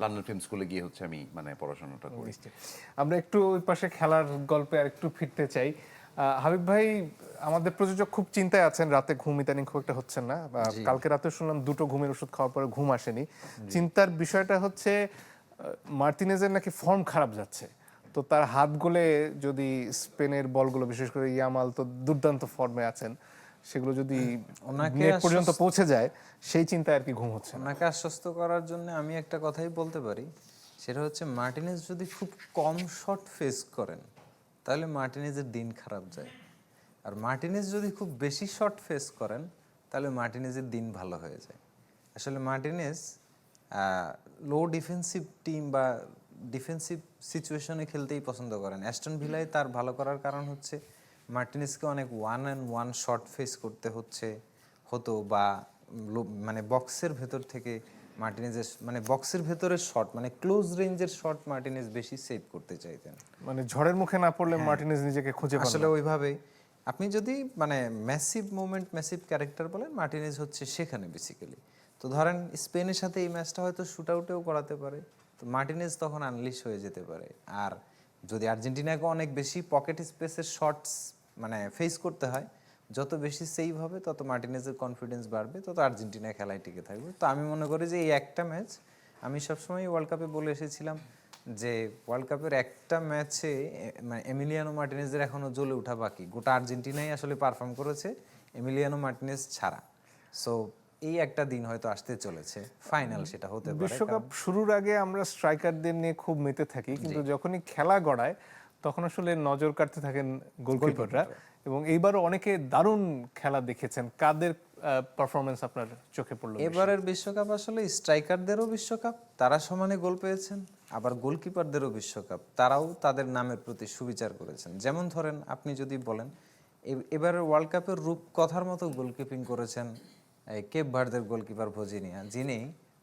লন্ডন ফিল্ম স্কুলে গিয়ে হচ্ছে আমি মানে পড়াশোনাটা করি। আমরা একটু ওই পাশে খেলার গল্পে আর একটু ফিরতে চাই। হাবিব ভাই, আমাদের প্রযোজক খুব চিন্তায় আছেন, রাতে ঘুম ইদানিং খুব একটা হচ্ছেন না। কালকে রাতে শুনলাম 2টো ঘুমের ওষুধ খাওয়ার পরে ঘুম আসেনি। চিন্তার বিষয়টা হচ্ছে মার্টিনেজের নাকি ফর্ম খারাপ যাচ্ছে, তো তার হাত গোলে যদি স্পেনের বলগুলো, বিশেষ করে ইয়ামাল তো দুর্দান্ত ফর্মে আছেন, সেগুলো যদি ওনাকে নেট পর্যন্ত পৌঁছে যায়, সেই চিন্তায় আর কি ঘুম হচ্ছে না। ওনাকে আশ্বস্ত করার জন্য আমি একটা কথাই বলতে পারি, সেটা হচ্ছে মার্টিনেজ যদি খুব কম শট ফেস করেন তাহলে মার্টিনেজের দিন খারাপ যায়, আর মার্টিনেজ যদি খুব বেশি শট ফেস করেন তাহলে মার্টিনেজের দিন ভালো হয়ে যায়। আসলে মার্টিনেজ লো ডিফেন্সিভ টিম বা ডিফেন্সিভ সিচুয়েশনে খেলতেই পছন্দ করেন। অ্যাস্টন ভিলায় তার ভালো করার কারণ হচ্ছে মার্টিনেজকে অনেক 1-on-1 শট ফেস করতে হতো, বা মানে বক্সের ভেতর থেকে মার্টিনেজের মানে বক্সের ভেতরের শট, মানে ক্লোজ রেঞ্জের শট মার্টিনেজ বেশি সেভ করতে চাইতেন। মানে ঝড়ের মুখে না পড়লে মার্টিনেজ নিজেকে খুঁজে পান আসলে না। ওইভাবেই আপনি যদি মানে ম্যাসিভ মুভমেন্ট, ম্যাসিভ ক্যারেক্টার বলেন, মার্টিনেজ হচ্ছে সেখানে বেসিক্যালি। তো ধরেন স্পেনের সাথে এই ম্যাচটা হয়তো শুট আউটেও করাতে পারে, তো মার্টিনেজ তখন আনলিশ হয়ে যেতে পারে। আর যদি আর্জেন্টিনাকে অনেক বেশি পকেট স্পেসের শটস মানে ফেস করতে হয়, যত বেশি সেভ হবে তত মার্টিনেজের কনফিডেন্স বাড়বে, তত আর্জেন্টিনা খেলায় টিকে থাকবে। তো আমি মনে করি যে এই একটা ম্যাচ আমি সবসময় ওয়ার্ল্ড কাপে বলে এসেছিলাম যে ওয়ার্ল্ড কাপের একটা ম্যাচে মানে এমিলিয়ানো মার্টিনেজের এখনো জ্বলে ওঠা বাকি, গোটা আর্জেন্টিনাই আসলে পারফর্ম করেছে এমিলিয়ানো মার্টিনেজ ছাড়া। সো এই একটা দিন হয়তো আসতে চলেছে, ফাইনাল সেটা হতে পারে। বিশ্বকাপ শুরুর আগে আমরা স্ট্রাইকারদের নিয়ে খুব মেতে থাকি, কিন্তু যখনই খেলা গড়ায় তখন আসলে নজর কাড়তে থাকেন গোলকিপাররা, এবং এইবারও অনেকে দারুণ খেলা দেখেছেন। কাদের পারফরমেন্স আপনার চোখে পড়লো? এবারের বিশ্বকাপ আসলে স্ট্রাইকারদেরও বিশ্বকাপ, তারা সমানে গোল পেয়েছেন, আবার গোলকিপারদেরও বিশ্বকাপ, তারাও তাদের নামের প্রতি সুবিচার করেছেন। যেমন ধরেন আপনি যদি বলেন এবারের ওয়ার্ল্ড কাপের রূপকথার মতো গোলকিপিং করেছেন এই কেপ ভার্দের গোলকিপার ভজিনিয়া, যিনি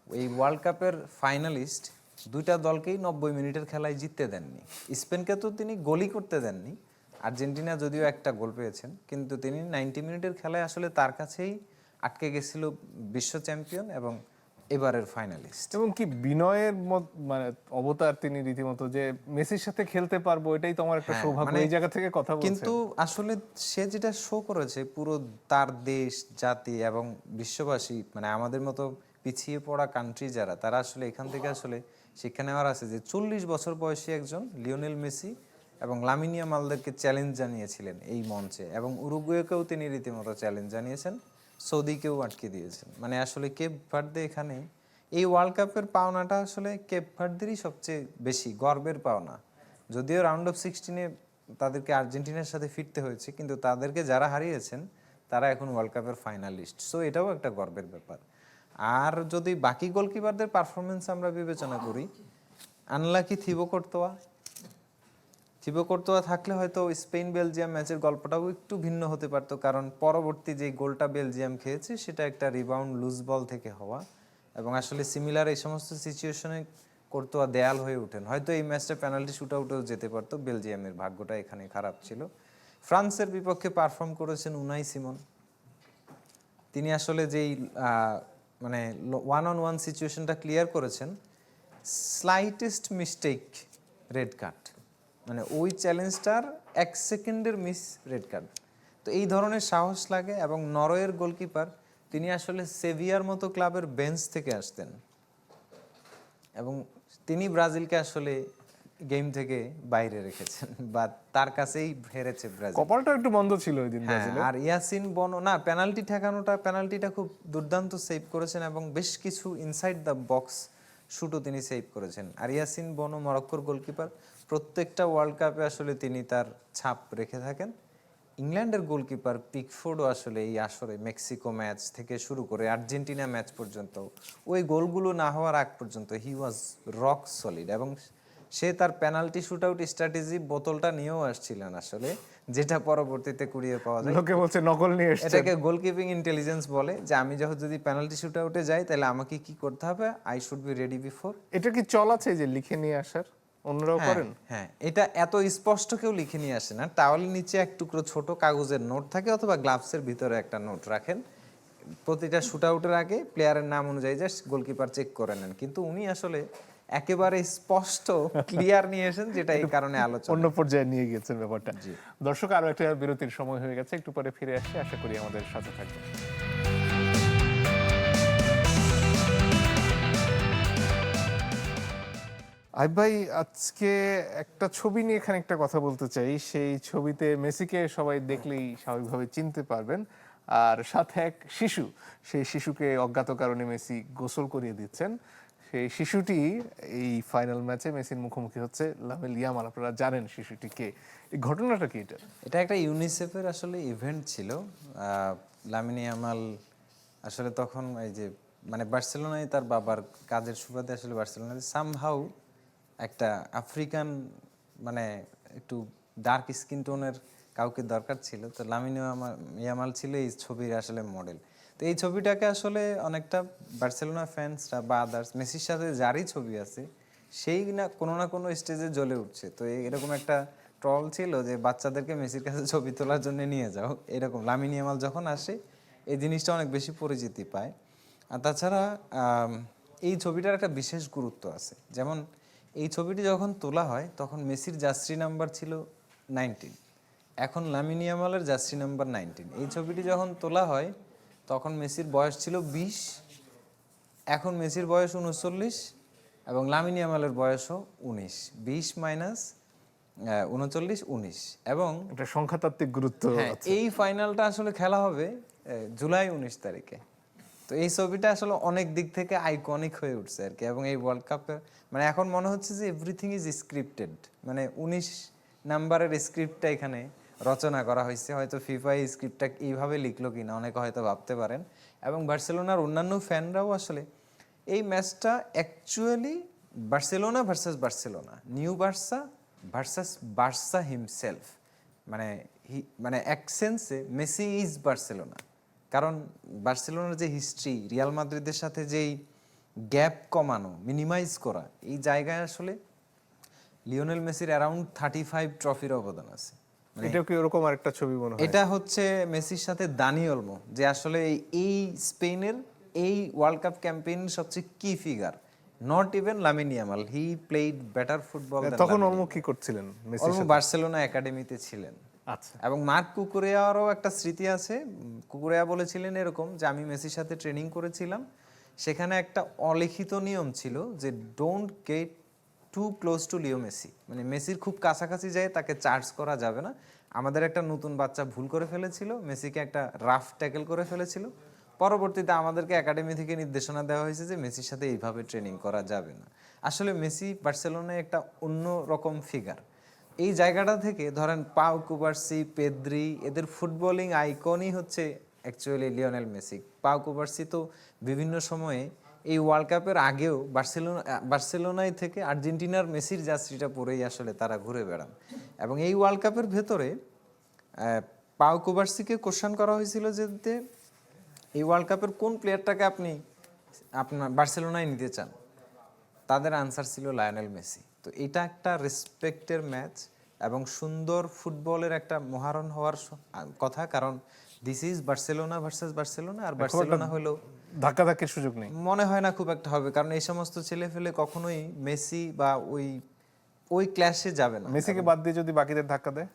এই ওয়ার্ল্ড কাপের ফাইনালিস্ট দুইটা দলকেই 90 মিনিটের খেলায় জিততে দেননি। স্পেনকে তো তিনি গোলই করতে দেননি, আর্জেন্টিনা যদিও একটা গোল পেয়েছেন, কিন্তু তিনি 90 মিনিটের খেলায় আসলে তার কাছেই আটকে গেছিল বিশ্ব চ্যাম্পিয়ন এবং এবারের ফাইনালিস্ট। এবং কি বিনয়ের মানে অবতার তিনি রীতিমতো, যে মেসির সাথে খেলতে পারবো এটাই তো আমার একটা সৌভাগ্য, এই জায়গা থেকে কথা বলছেন। কিন্তু আসলে সে যেটা শো করেছে পুরো তার দেশ, জাতি এবং বিশ্ববাসী, মানে আমাদের মতো পিছিয়ে পড়া কান্ট্রি যারা, তারা আসলে এখান থেকে আসলে শিক্ষা নেওয়ার আছে যে 40 বছর বয়সী একজন লিওনেল মেসি এবং লামিন ইয়ামালদেরকে চ্যালেঞ্জ জানিয়েছিলেন এই মঞ্চে, এবং উরুগুয়েকেও তিনি রীতিমতো চ্যালেঞ্জ জানিয়েছেন, সৌদিকেও আটকে দিয়েছেন। মানে আসলে কেপ ভার্দে এখানে এই ওয়ার্ল্ড কাপের পাওনাটা আসলে কেপ ভার্দেরই সবচেয়ে বেশি গর্বের পাওনা। যদিও রাউন্ড অফ 16-এ তাদেরকে আর্জেন্টিনার সাথে ফিরতে হয়েছে, কিন্তু তাদেরকে যারা হারিয়েছেন তারা এখন ওয়ার্ল্ড কাপের ফাইনালিস্ট। সো এটাও একটা গর্বের ব্যাপার। আর যদি বাকি গোলকিপারদের পারফরমেন্স আমরা বিবেচনা করি, আনলাকি থিবো কর্তোয়া থাকলে হয়তো স্পেন বেলজিয়াম ম্যাচের গল্পটাও একটু ভিন্ন হতে পারতো, কারণ পরবর্তী যে গোলটা বেলজিয়াম খেয়েছে সেটা একটা রিবাউন্ড লুজ বল থেকে হওয়া, এবং আসলে সিমিলার এই সমস্ত সিচুয়েশনে কর্তোয়া দেয়াল হয়ে ওঠেন। হয়তো এই ম্যাচটা পেনাল্টি শুট আউটেও যেতে পারতো, বেলজিয়ামের ভাগ্যটা এখানে খারাপ ছিল। ফ্রান্সের বিপক্ষে পারফর্ম করেছেন উনাই সিমন, তিনি আসলে যেই মানে 1-on-1 সিচুয়েশনটা ক্লিয়ার করেছেন, স্লাইটেস্ট মিস্টেক রেড কার্ড, মানে ওই চ্যালেঞ্জটার 1 সেকেন্ডের মিস রেড কার্ড। তো এই ধরনের সাহস লাগে। এবং নরওয়ের গোলকিপার তিনি আসলে সেভিয়ার মতো ক্লাবের বেঞ্চ থেকে আসতেন, এবং তিনি ব্রাজিলকে আসলে গেম থেকে বাইরে রেখেছেন, বা তার কাছেই হেরেছে ব্রাজিল। কপালটা একটু বন্ধ ছিল ওই দিন। আর ইয়াসিন বনো না, পেনাল্টি ঠেকানোটা, পেনাল্টিটা খুব দুর্দান্ত সেভ করেছেন, এবং বেশ কিছু ইনসাইড দ্য বক্স শুটও তিনি সেভ করেছেন। আর ইয়াসিন বনো মরক্কোর গোলকিপার, প্রত্যেকটা ওয়ার্ল্ড কাপে আসলে তিনি তার ছাপ রেখে থাকেন। ইংল্যান্ডের গোলকিপার পিকফোর্ডও আসলে এই আসরে মেক্সিকো ম্যাচ থেকে শুরু করে আর্জেন্টিনা ম্যাচ পর্যন্ত, ওই গোলগুলো না হওয়ার আগ পর্যন্ত হি ওয়াজ রক সলিড, এবং সে তার পেনাল্টি শুট আউট স্ট্র্যাটেজি বোতলটা নিয়েও আসছিলেন আসলে, যেটা পরবর্তীতে কুড়িয়ে পাওয়া যায়। লোকে বলছে নকল নিয়ে এসেছে। এটাকে গোলকিপিং ইন্টেলিজেন্স বলে, যে আমি যখন যদি পেনাল্টি শুট আউটে যাই তাহলে আমাকে কি করতে হবে, I should be ready before. এটা কি চল আছে যে লিখে নিয়ে আসার, অন্যরাও করেন? হ্যাঁ, এটা এত স্পষ্ট কেউ লিখে নিয়ে আসে না, টাওয়ালের নিচে এক টুকরো ছোট কাগজের নোট থাকে, অথবা গ্লাভসের ভিতরে একটা নোট রাখেন, প্রতিটা শুট আউটের আগে প্লেয়ারের নাম অনুযায়ী জাস্ট গোলকিপার চেক করে নেন। কিন্তু উনি আসলে একেবারে স্পষ্ট ক্লিয়ার নিয়ে এসেন, যেটা এই কারণে আলোচনা অন্য পর্যায়ে নিয়ে গেছেন ব্যাপারটা। দর্শক, আরো একটা বিরতির সময় হয়ে গেছে, একটু পরে ফিরে আসছি, আশা করি আমাদের সাথে থাকবেন। আইব ভাই, আজকে একটা ছবি নিয়ে এখানে একটা কথা বলতে চাই। সেই ছবিতে মেসিকে সবাই দেখলেই স্বাভাবিকভাবে চিনতে পারবেন, আর সাথে এক শিশু, সেই শিশুকে অজ্ঞাত কারণে মেসি গোসল করিয়ে দিচ্ছেন। সেই শিশুটি এই ফাইনাল ম্যাচে মেসির মুখোমুখি হচ্ছে লামিন ইয়ামাল। আপনারা জানেন শিশুটিকে, এই ঘটনাটা কি? এটা একটা ইউনিসেফের আসলে ইভেন্ট ছিল। লামিন ইয়ামাল আসলে তখন এই যে মানে বার্সেলোনায় তার বাবার কাজের সুবাদে আসলে বার্সেলোনায় সামহাউ একটা আফ্রিকান মানে একটু ডার্ক স্কিন টোনের কাউকে দরকার ছিল, তো লামিন ইয়ামাল ছিল এই ছবির আসলে মডেল। তো এই ছবিটাকে আসলে অনেকটা বার্সেলোনা ফ্যান্সরা বা আদার্স, মেসির সাথে যারই ছবি আছে সেই না কোনো স্টেজে জ্বলে উঠছে। তো এরকম একটা ট্রল ছিল যে বাচ্চাদেরকে মেসির কাছে ছবি তোলার জন্য নিয়ে যাও, এরকম লামিন ইয়ামাল যখন আসে এই জিনিসটা অনেক বেশি পরিচিতি পায়। আর তাছাড়া এই ছবিটার একটা বিশেষ গুরুত্ব আছে। যেমন এই ছবিটি যখন তোলা হয় তখন মেসির জার্সি নাম্বার ছিল 19, এখন লামিন ইয়ামালের জার্সি নাম্বার 19। এই ছবিটি যখন তোলা হয় তখন মেসির বয়স ছিল 20, এখন মেসির বয়স 39, এবং লামিন ইয়ামালের বয়সও 19, 20 মাইনাস 39, 19 এবং এটা সংখ্যাতাত্ত্বিক গুরুত্ব হ্যাঁ, আছে। এই ফাইনালটা আসলে খেলা হবে জুলাই 19 তারিখে। তো এই ছবিটা আসলে অনেক দিক থেকে আইকনিক হয়ে উঠছে আর কি, এবং এই ওয়ার্ল্ড কাপে মানে এখন মনে হচ্ছে যে এভরিথিং ইজ স্ক্রিপ্টেড, মানে 19 নাম্বারের স্ক্রিপ্টটা এখানে রচনা করা হয়েছে। হয়তো ফিফা এই স্ক্রিপ্টটা এইভাবে লিখলো কিনা অনেকে হয়তো ভাবতে পারেন। এবং বার্সেলোনার অন্যান্য ফ্যানরাও আসলে এই ম্যাচটা actually Barcelona versus Barcelona, new Barca versus Barca himself, মানে এক সেন্সে মেসি ইজ বার্সেলোনা। কারণ বার্সেলোনার যে হিস্ট্রি, রিয়াল মাদ্রিদের সাথে যেই গ্যাপ কমানো, মিনিমাইজ করা, এই জায়গায় আসলে লিওনেল মেসির অ্যারাউন্ড 35 ট্রফির অবদান আছে। এটাও কি ওরকম আরেকটা ছবি মনে হয়? এটা হচ্ছে মেসির সাথে দানি ওলমো, যে আসলে এই স্পেনের এই ওয়ার্ল্ড কাপ ক্যাম্পেইনের সবচেয়ে কি figure, not even Lamine Yamal, he played better football. তখন অলমো কি করছিলেন? মেসি অলমো বার্সেলোনা একাডেমিতে ছিলেন। আচ্ছা, এবং মার্ক কুকুরেয়ারও একটা স্মৃতি আছে। কুকুরেয়া বলেছিলেন এরকম যে আমি মেসির সাথে ট্রেনিং করেছিলাম, সেখানে একটা অলিখিত নিয়ম ছিল যে don't get too close to Leo Messi, মানে মেসির খুব কাছাকাছি যায় তাকে চার্জ করা যাবে না। আমাদের একটা নতুন বাচ্চা ভুল করে ফেলেছিল, মেসিকে একটা রাফ ট্যাকেল করে ফেলেছিল। পরবর্তীতে আমাদেরকে একাডেমি থেকে নির্দেশনা দেওয়া হয়েছে যে মেসির সাথে এইভাবে ট্রেনিং করা যাবে না। আসলে মেসি বার্সেলোনায় একটা অন্য রকম ফিগার। এই জায়গাটা থেকে ধরেন পাও কুবার্সি, পেদ্রি, এদের ফুটবলিং আইকনই হচ্ছে অ্যাকচুয়ালি লিওনেল মেসি। পাও কুবার্সি তো বিভিন্ন সময়ে এই ওয়ার্ল্ড কাপের আগেও বার্সেলোনায় থেকে আর্জেন্টিনার মেসির জার্সিটা পরেই আসলে তারা ঘুরে বেড়ান। এবং এই ওয়ার্ল্ড কাপের ভেতরে পাও কুবার্সিকে কোশ্চেন করা হয়েছিল যে এই ওয়ার্ল্ড কাপের কোন প্লেয়ারটাকে আপনি আপনার বার্সেলোনায় নিতে চান, তাদের আনসার ছিল লায়নেল মেসি। তো এটা একটা রেসপেক্টের ম্যাচ এবং সুন্দর ফুটবলের একটা মহারণ হওয়ার কথা, কারণ this is Barcelona versus Barcelona. আর বার্সেলোনা হলো ধাক্কাধাক্কির সুযোগ নেই, মনে হয় না খুব একটা হবে, কারণ এই সমস্ত ছেলে ফেলে কখনোই মেসি বা ওই ক্ল্যাশে যাবে না। মেসিকে বাদ দিয়ে যদি বাকিদের ধাক্কা দেয়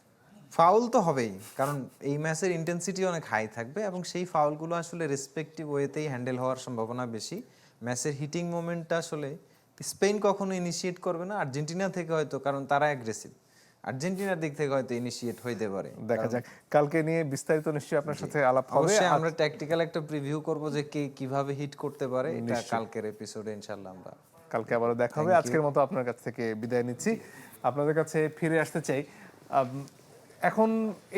ফাউল তো হবেই, কারণ এই ম্যাচের ইন্টেন্সিটি অনেক হাই থাকবে এবং সেই ফাউলগুলো আসলে রেসপেক্টিভ ওয়েতেই হ্যান্ডেল হওয়ার সম্ভাবনা বেশি। ম্যাচের হিটিং মোমেন্টটা আসলে স্পেন কখনো ইনিশিয়েট করবে না, আর্জেন্টিনা থেকে হয়তো, কারণ তারা অ্যাগ্রেসিভ, আর্জেন্টিনার দিক থেকে হয়তো ইনিশিয়েট হইতে পারে। দেখা যাক, কালকে নিয়ে বিস্তারিত নিশ্চয়ই আপনার সাথে আলাপ হবে। অবশ্যই আমরা ট্যাকটিক্যাল একটা প্রিভিউ করব যে কে কিভাবে হিট করতে পারে, এটা কালকের এপিসোডে ইনশাআল্লাহ আমরা কালকে আবারও দেখা হবে। আজকের মতো আপনার কাছ থেকে বিদায় নিচ্ছি, আপনাদের কাছে ফিরে আসতে চাই। এখন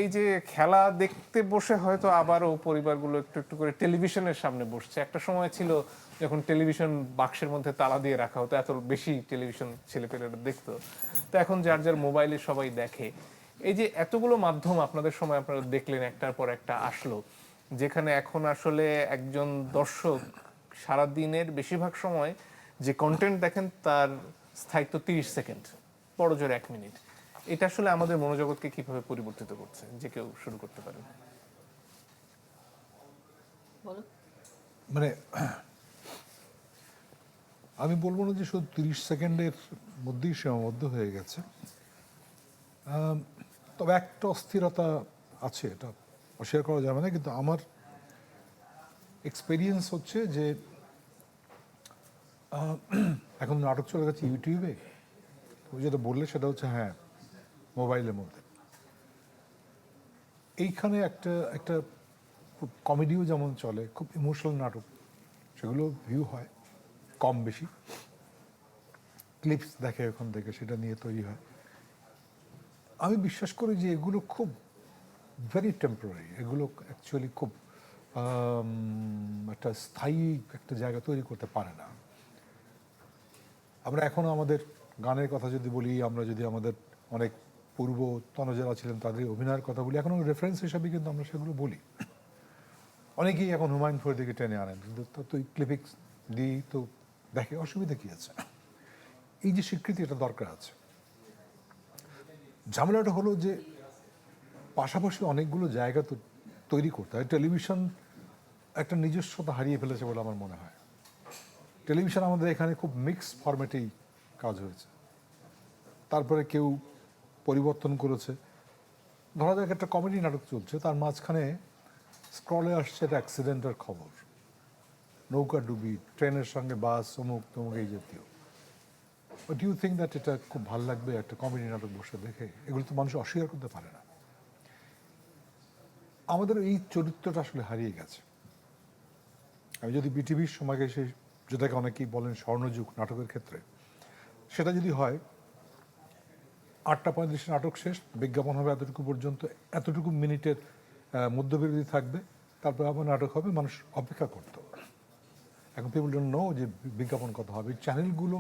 এই যে খেলা দেখতে বসে হয়তো আবারও পরিবারগুলো একটু একটু করে টেলিভিশনের সামনে বসছে। একটা সময় ছিল যখন টেলিভিশন বাক্সের মধ্যে তালা দিয়ে রাখা হতো, এত বেশি টেলিভিশন ছেলেপেলেরা দেখতো। তো এখন যার যার মোবাইলে সবাই দেখে। এই যে এতগুলো মাধ্যম আপনাদের সময় আপনারা দেখলেন, একটার পর একটা আসলো, যেখানে এখন আসলে একজন দর্শক সারাদিনের বেশিরভাগ সময় যে কন্টেন্ট দেখেন তার স্থায়িত্ব 30 সেকেন্ড, বড় জোর 1 মিনিট। এটা আসলে আমাদের মনোজগৎকে কিভাবে পরিবর্তিত করছে, যে কেউ শুরু করতে পারেন। বলো। মানে আমি বলবো না যে শুধু 30 সেকেন্ডের মধ্যেই সীমাবদ্ধ হয়ে গেছে, তবে একটা অস্থিরতা আছে, এটা অস্বীকার করা যাবে না। কিন্তু আমার এক্সপেরিয়েন্স হচ্ছে যে এখন নাটক চলে গেছে ইউটিউবে, ওই যেটা বললে সেটা হচ্ছে হ্যাঁ মোবাইলের মধ্যে। এইখানে একটা একটা খুব কমেডিও যেমন চলে, খুব ইমোশনাল নাটক, সেগুলো ভিউ হয় কম বেশি, ক্লিপস দেখে ওখান থেকে, সেটা নিয়ে তৈরি হয়। আমি বিশ্বাস করি যে এগুলো খুব ভেরি টেম্পোরারি, এগুলো অ্যাকচুয়ালি খুব একটা স্থায়ী একটা জায়গা তৈরি করতে পারে না। আমরা এখনও আমাদের গানের কথা যদি বলি, আমরা যদি আমাদের অনেক পূর্বতন যারা ছিলেন তাদের অভিনয়ের কথা বলি, এখনও রেফারেন্স হিসাবে কিন্তু আমরা সেগুলো বলি। অনেকেই এখন হুমায়ুন ফরিদিকে টেনে আনেন, কিন্তু তো ক্লিপিক্স দিয়েই তো দেখে, অসুবিধা কী আছে? এই যে স্বীকৃতি, এটা দরকার আছে। ঝামেলাটা হলো যে পাশাপাশি অনেকগুলো জায়গা তো তৈরি করতে হয়। টেলিভিশন একটা নিজস্বতা হারিয়ে ফেলেছে বলে আমার মনে হয়। টেলিভিশন আমাদের এখানে খুব মিক্স ফরম্যাটেই কাজ হয়েছে, তারপরে কেউ পরিবর্তন করেছে। ধরা যাক একটা কমেডি নাটক চলছে, তার মাঝখানে স্ক্রলে আসছে একটা অ্যাক্সিডেন্টের খবর, নৌকা ডুবি, ট্রেনের সঙ্গে বাস, অমুক তমুক এই জাতীয়। বাট ইউ থিঙ্ক দ্যাট এটা খুব ভালো লাগবে একটা কমেডি নাটক বসে দেখে? এগুলো তো মানুষ অস্বীকার করতে পারে না। আমাদের এই চরিত্রটা আসলে হারিয়ে গেছে। আমি যদি বিটিভির সময়কে সেই, যেটাকে অনেকেই বলেন স্বর্ণযুগ নাটকের ক্ষেত্রে, সেটা যদি হয় 8:35 নাটক শেষ, বিজ্ঞাপন হবে এতটুকু পর্যন্ত, এতটুকু মিনিটের মধ্যবিরতি থাকবে, তারপর আবার নাটক হবে, মানুষ অপেক্ষা করত। এখন পিপল ডোন্ট নো যে বিজ্ঞাপন কত হবে। চ্যানেলগুলো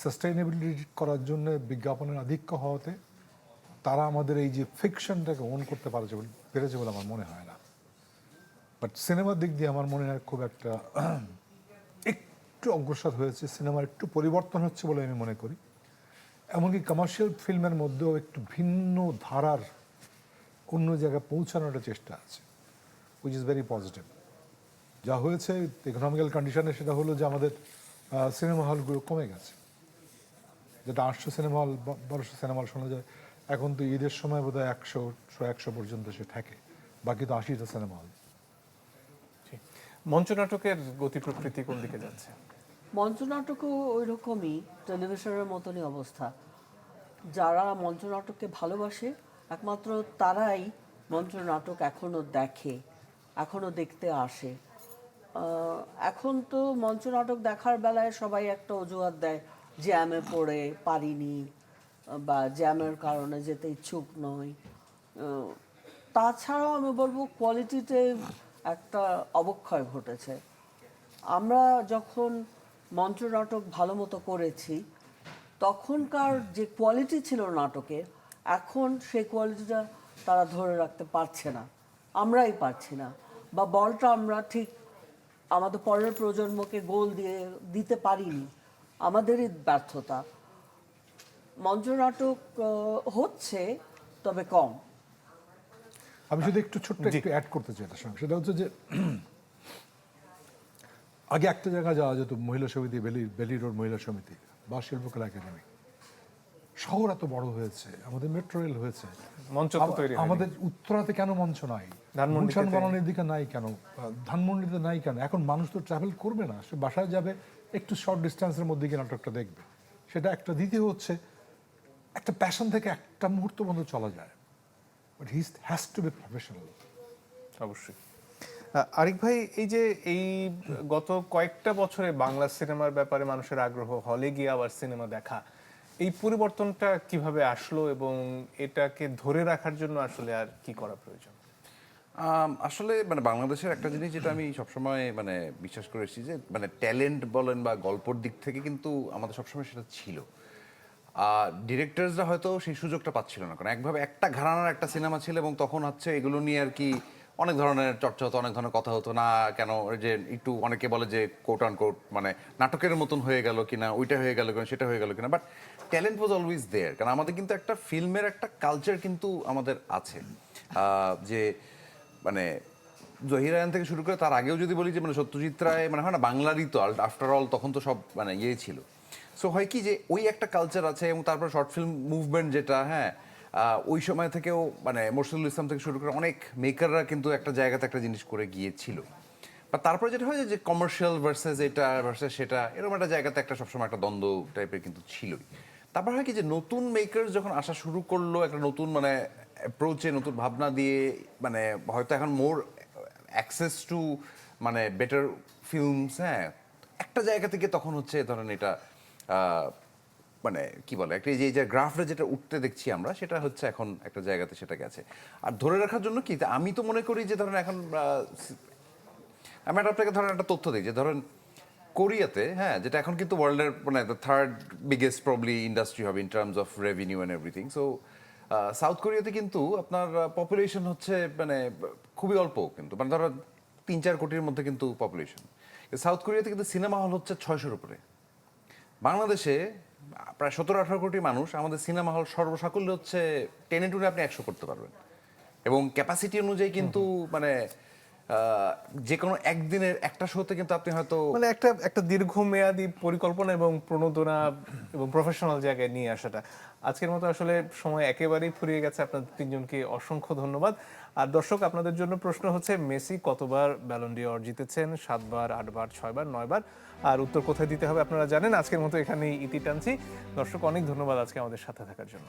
সাস্টেইনেবিলিটি করার জন্য বিজ্ঞাপনের আধিক্য হওয়াতে তারা আমাদের এই যে ফিকশনটাকে ওন করতে পেরেছে বলে আমার মনে হয় না। বাট সিনেমার দিক দিয়ে আমার মনে হয় খুব একটা একটু অগ্রসর হয়েছে, সিনেমার একটু পরিবর্তন হচ্ছে বলে আমি মনে করি। এমনকি কমার্শিয়াল ফিল্মের মধ্যেও একটু ভিন্ন ধারার অন্য জায়গায় পৌঁছানোর একটা চেষ্টা আছে, উইচ ইজ ভেরি পজিটিভ। যা হয়েছে ইকোনমিক্যাল কন্ডিশনে সেটা হলো যে আমাদের সিনেমা হলগুলো কমে গেছে। যেটা 800 সিনেমা হল 1200 সিনেমা হল শোনা যায়, এখন তো ঈদের সময় বোধহয় 100 পর্যন্ত সে থাকে, বাকি তো 80টা সিনেমা হল। মঞ্চনাটকের গতি প্রকৃতি কোন দিকে যাচ্ছে? মঞ্চনাটকও ওই রকমই, টেলিভিশনের মতনই অবস্থা। যারা মঞ্চনাটককে ভালোবাসে একমাত্র তারাই মঞ্চনাটক এখনো দেখে, এখনো দেখতে আসে। এখন তো মঞ্চনাটক দেখার বেলায় সবাই একটা অজুহাত দেয়, জ্যামে পড়ে পারিনি বা জ্যামের কারণে যেতে ইচ্ছুক নই। তাছাড়াও আমি বলবো কোয়ালিটিতে একটা অবক্ষয় ঘটেছে। আমরা যখন মঞ্চনাটক ভালো মতো করেছি, তখনকার যে কোয়ালিটি ছিল নাটকের, এখন সেই কোয়ালিটিটা তারা ধরে রাখতে পারছে না, আমরাই পারছি না, বা বলটা আমরা ঠিক আমাদের পরের প্রজন্মকে গোল দিয়ে দিতে পারিনি, আমাদেরই ব্যর্থতা। মঞ্চনাটক হচ্ছে, তবে কম। আমি শুধু একটু ছোট্ট একটু অ্যাড করতে চাই এটার সঙ্গে, সেটা হচ্ছে যে আগে একটা জায়গায় যাওয়া যেত, মহিলা সমিতি, বেলি রোড মহিলা সমিতি বা শিল্পকলা একাডেমি। শহর এত বড় হয়েছে, আমাদের মেট্রো রেল হয়েছে, মঞ্চ তো তৈরি হয়নি। আমাদের উত্তরাতে কেন মঞ্চ নাই? ধানমন্ডিতে গুলশান বানানোর দিকে নাই কেন? ধানমন্ডিতে নাই কেন? এখন মানুষ তো ট্রাভেল করবে না, সে বাসায় যাবে, একটু শর্ট ডিস্টেন্সের মধ্যে গিয়ে নাটকটা দেখবে, সেটা একটা। দ্বিতীয় হচ্ছে একটা প্যাশন থেকে একটা মুহূর্ত বন্ধ চলা যায়, but he has to be professional. অবশ্যই। আরিক ভাই, এই যে এই গত কয়েকটা বছরে বাংলা সিনেমার ব্যাপারে মানুষের আগ্রহ, হলে গিয়ে আবার সিনেমা দেখা, এই পরিবর্তনটা কিভাবে আসলো এবং এটাকে ধরে রাখার জন্য আসলে আর কি করা প্রয়োজন? আসলে মানে বাংলাদেশের একটা জিনিস যেটা আমি সবসময় মানে বিশ্বাস করে এসেছি, যে মানে ট্যালেন্ট বলেন বা গল্পর দিক থেকে কিন্তু আমাদের সবসময় সেটা ছিল। ডিরেক্টরসরা হয়তো সেই সুযোগটা পাচ্ছিল না, কারণ একভাবে একটা ঘরানার একটা সিনেমা ছিল এবং তখন হচ্ছে এগুলো নিয়ে আর কি অনেক ধরনের চর্চা হতো, অনেক ধরনের কথা হতো না কেন, ওই যে একটু অনেকে বলে যে কোট আন কোট মানে নাটকের মতন হয়ে গেল কিনা, ওইটা হয়ে গেল কিনা, সেটা হয়ে গেল কিনা, but talent was always there. কারণ আমাদের কিন্তু একটা ফিল্মের একটা কালচার কিন্তু আমাদের আছে, যে মানে জহির রায়হান থেকে শুরু করে তার আগেও যদি বলি যে মানে সত্যজিৎ রায়, মানে হয় না বাংলারই তো আফটার অল, তখন তো সব মানে ইয়ে ছিল। সো হয় কি যে ওই একটা কালচার আছে, এবং তারপর শর্ট ফিল্ম মুভমেন্ট যেটা, হ্যাঁ, ওই সময় থেকেও মানে মোরশেদুল ইসলাম থেকে শুরু করে অনেক মেকাররা কিন্তু একটা জায়গাতে একটা জিনিস করে গিয়েছিল। বা তারপরে যেটা হয় যে কমার্শিয়াল ভার্সেস এটা ভার্সেস সেটা, এরকম একটা জায়গাতে একটা সবসময় একটা দ্বন্দ্ব টাইপের কিন্তু ছিলই। তারপর হয় কি যে নতুন মেকার্স যখন আসা শুরু করলো, একটা নতুন মানে অ্যাপ্রোচে, নতুন ভাবনা দিয়ে, মানে হয়তো এখন মোর অ্যাক্সেস টু মানে বেটার ফিল্মস, হ্যাঁ, একটা জায়গা থেকে তখন হচ্ছে ধরেন এটা মানে কি বলে একটা যে গ্রাফে যেটা উঠতে দেখছি আমরা, সেটা হচ্ছে এখন একটা জায়গাতে সেটা গেছে। আর ধরে রাখার জন্য কি, আমি তো মনে করি যে ধরেন এখন আমি আপনাকে ধরেন একটা তথ্য দিই, যে ধরেন কোরিয়াতে, হ্যাঁ, যেটা এখন কিন্তু ওয়ার্ল্ডের মানে the third biggest probably industry হবে in terms of revenue and everything. So South কোরিয়াতে কিন্তু আপনার পপুলেশন হচ্ছে মানে খুবই অল্প, কিন্তু মানে ধরো 3-4 কোটির মধ্যে কিন্তু পপুলেশন। সাউথ কোরিয়াতে কিন্তু সিনেমা হল হচ্ছে 600-র উপরে। বাংলাদেশে প্রায় 17-18 কোটি মানুষ, আমাদের সিনেমা হল সর্বসাকুল্যে হচ্ছে টেনে টুনে আপনি 100 করতে পারবেন, এবং ক্যাপাসিটি অনুযায়ী কিন্তু মানে যে কোনো একদিনের একটা শোতে কিন্তু আপনি হয়তো মানে একটা দীর্ঘমেয়াদী পরিকল্পনা এবং প্রণোদনা এবং প্রফেশনাল জায়গায় নিয়ে আসাটা। আজকের মতো আসলে সময় একেবারেই ফুরিয়ে গেছে। আপনাদের তিনজনকে অসংখ্য ধন্যবাদ। আর দর্শক, আপনাদের জন্য প্রশ্ন হচ্ছে, মেসি কতবার ব্যালন ডি অর জিতেছেন? 7 বার, 8 বার, 6 বার, 9 বার? আর উত্তর কোথায় দিতে হবে আপনারা জানেন। আজকের মতো এখানেই ইতি টানছি। দর্শক, অনেক ধন্যবাদ আজকে আমাদের সাথে থাকার জন্য।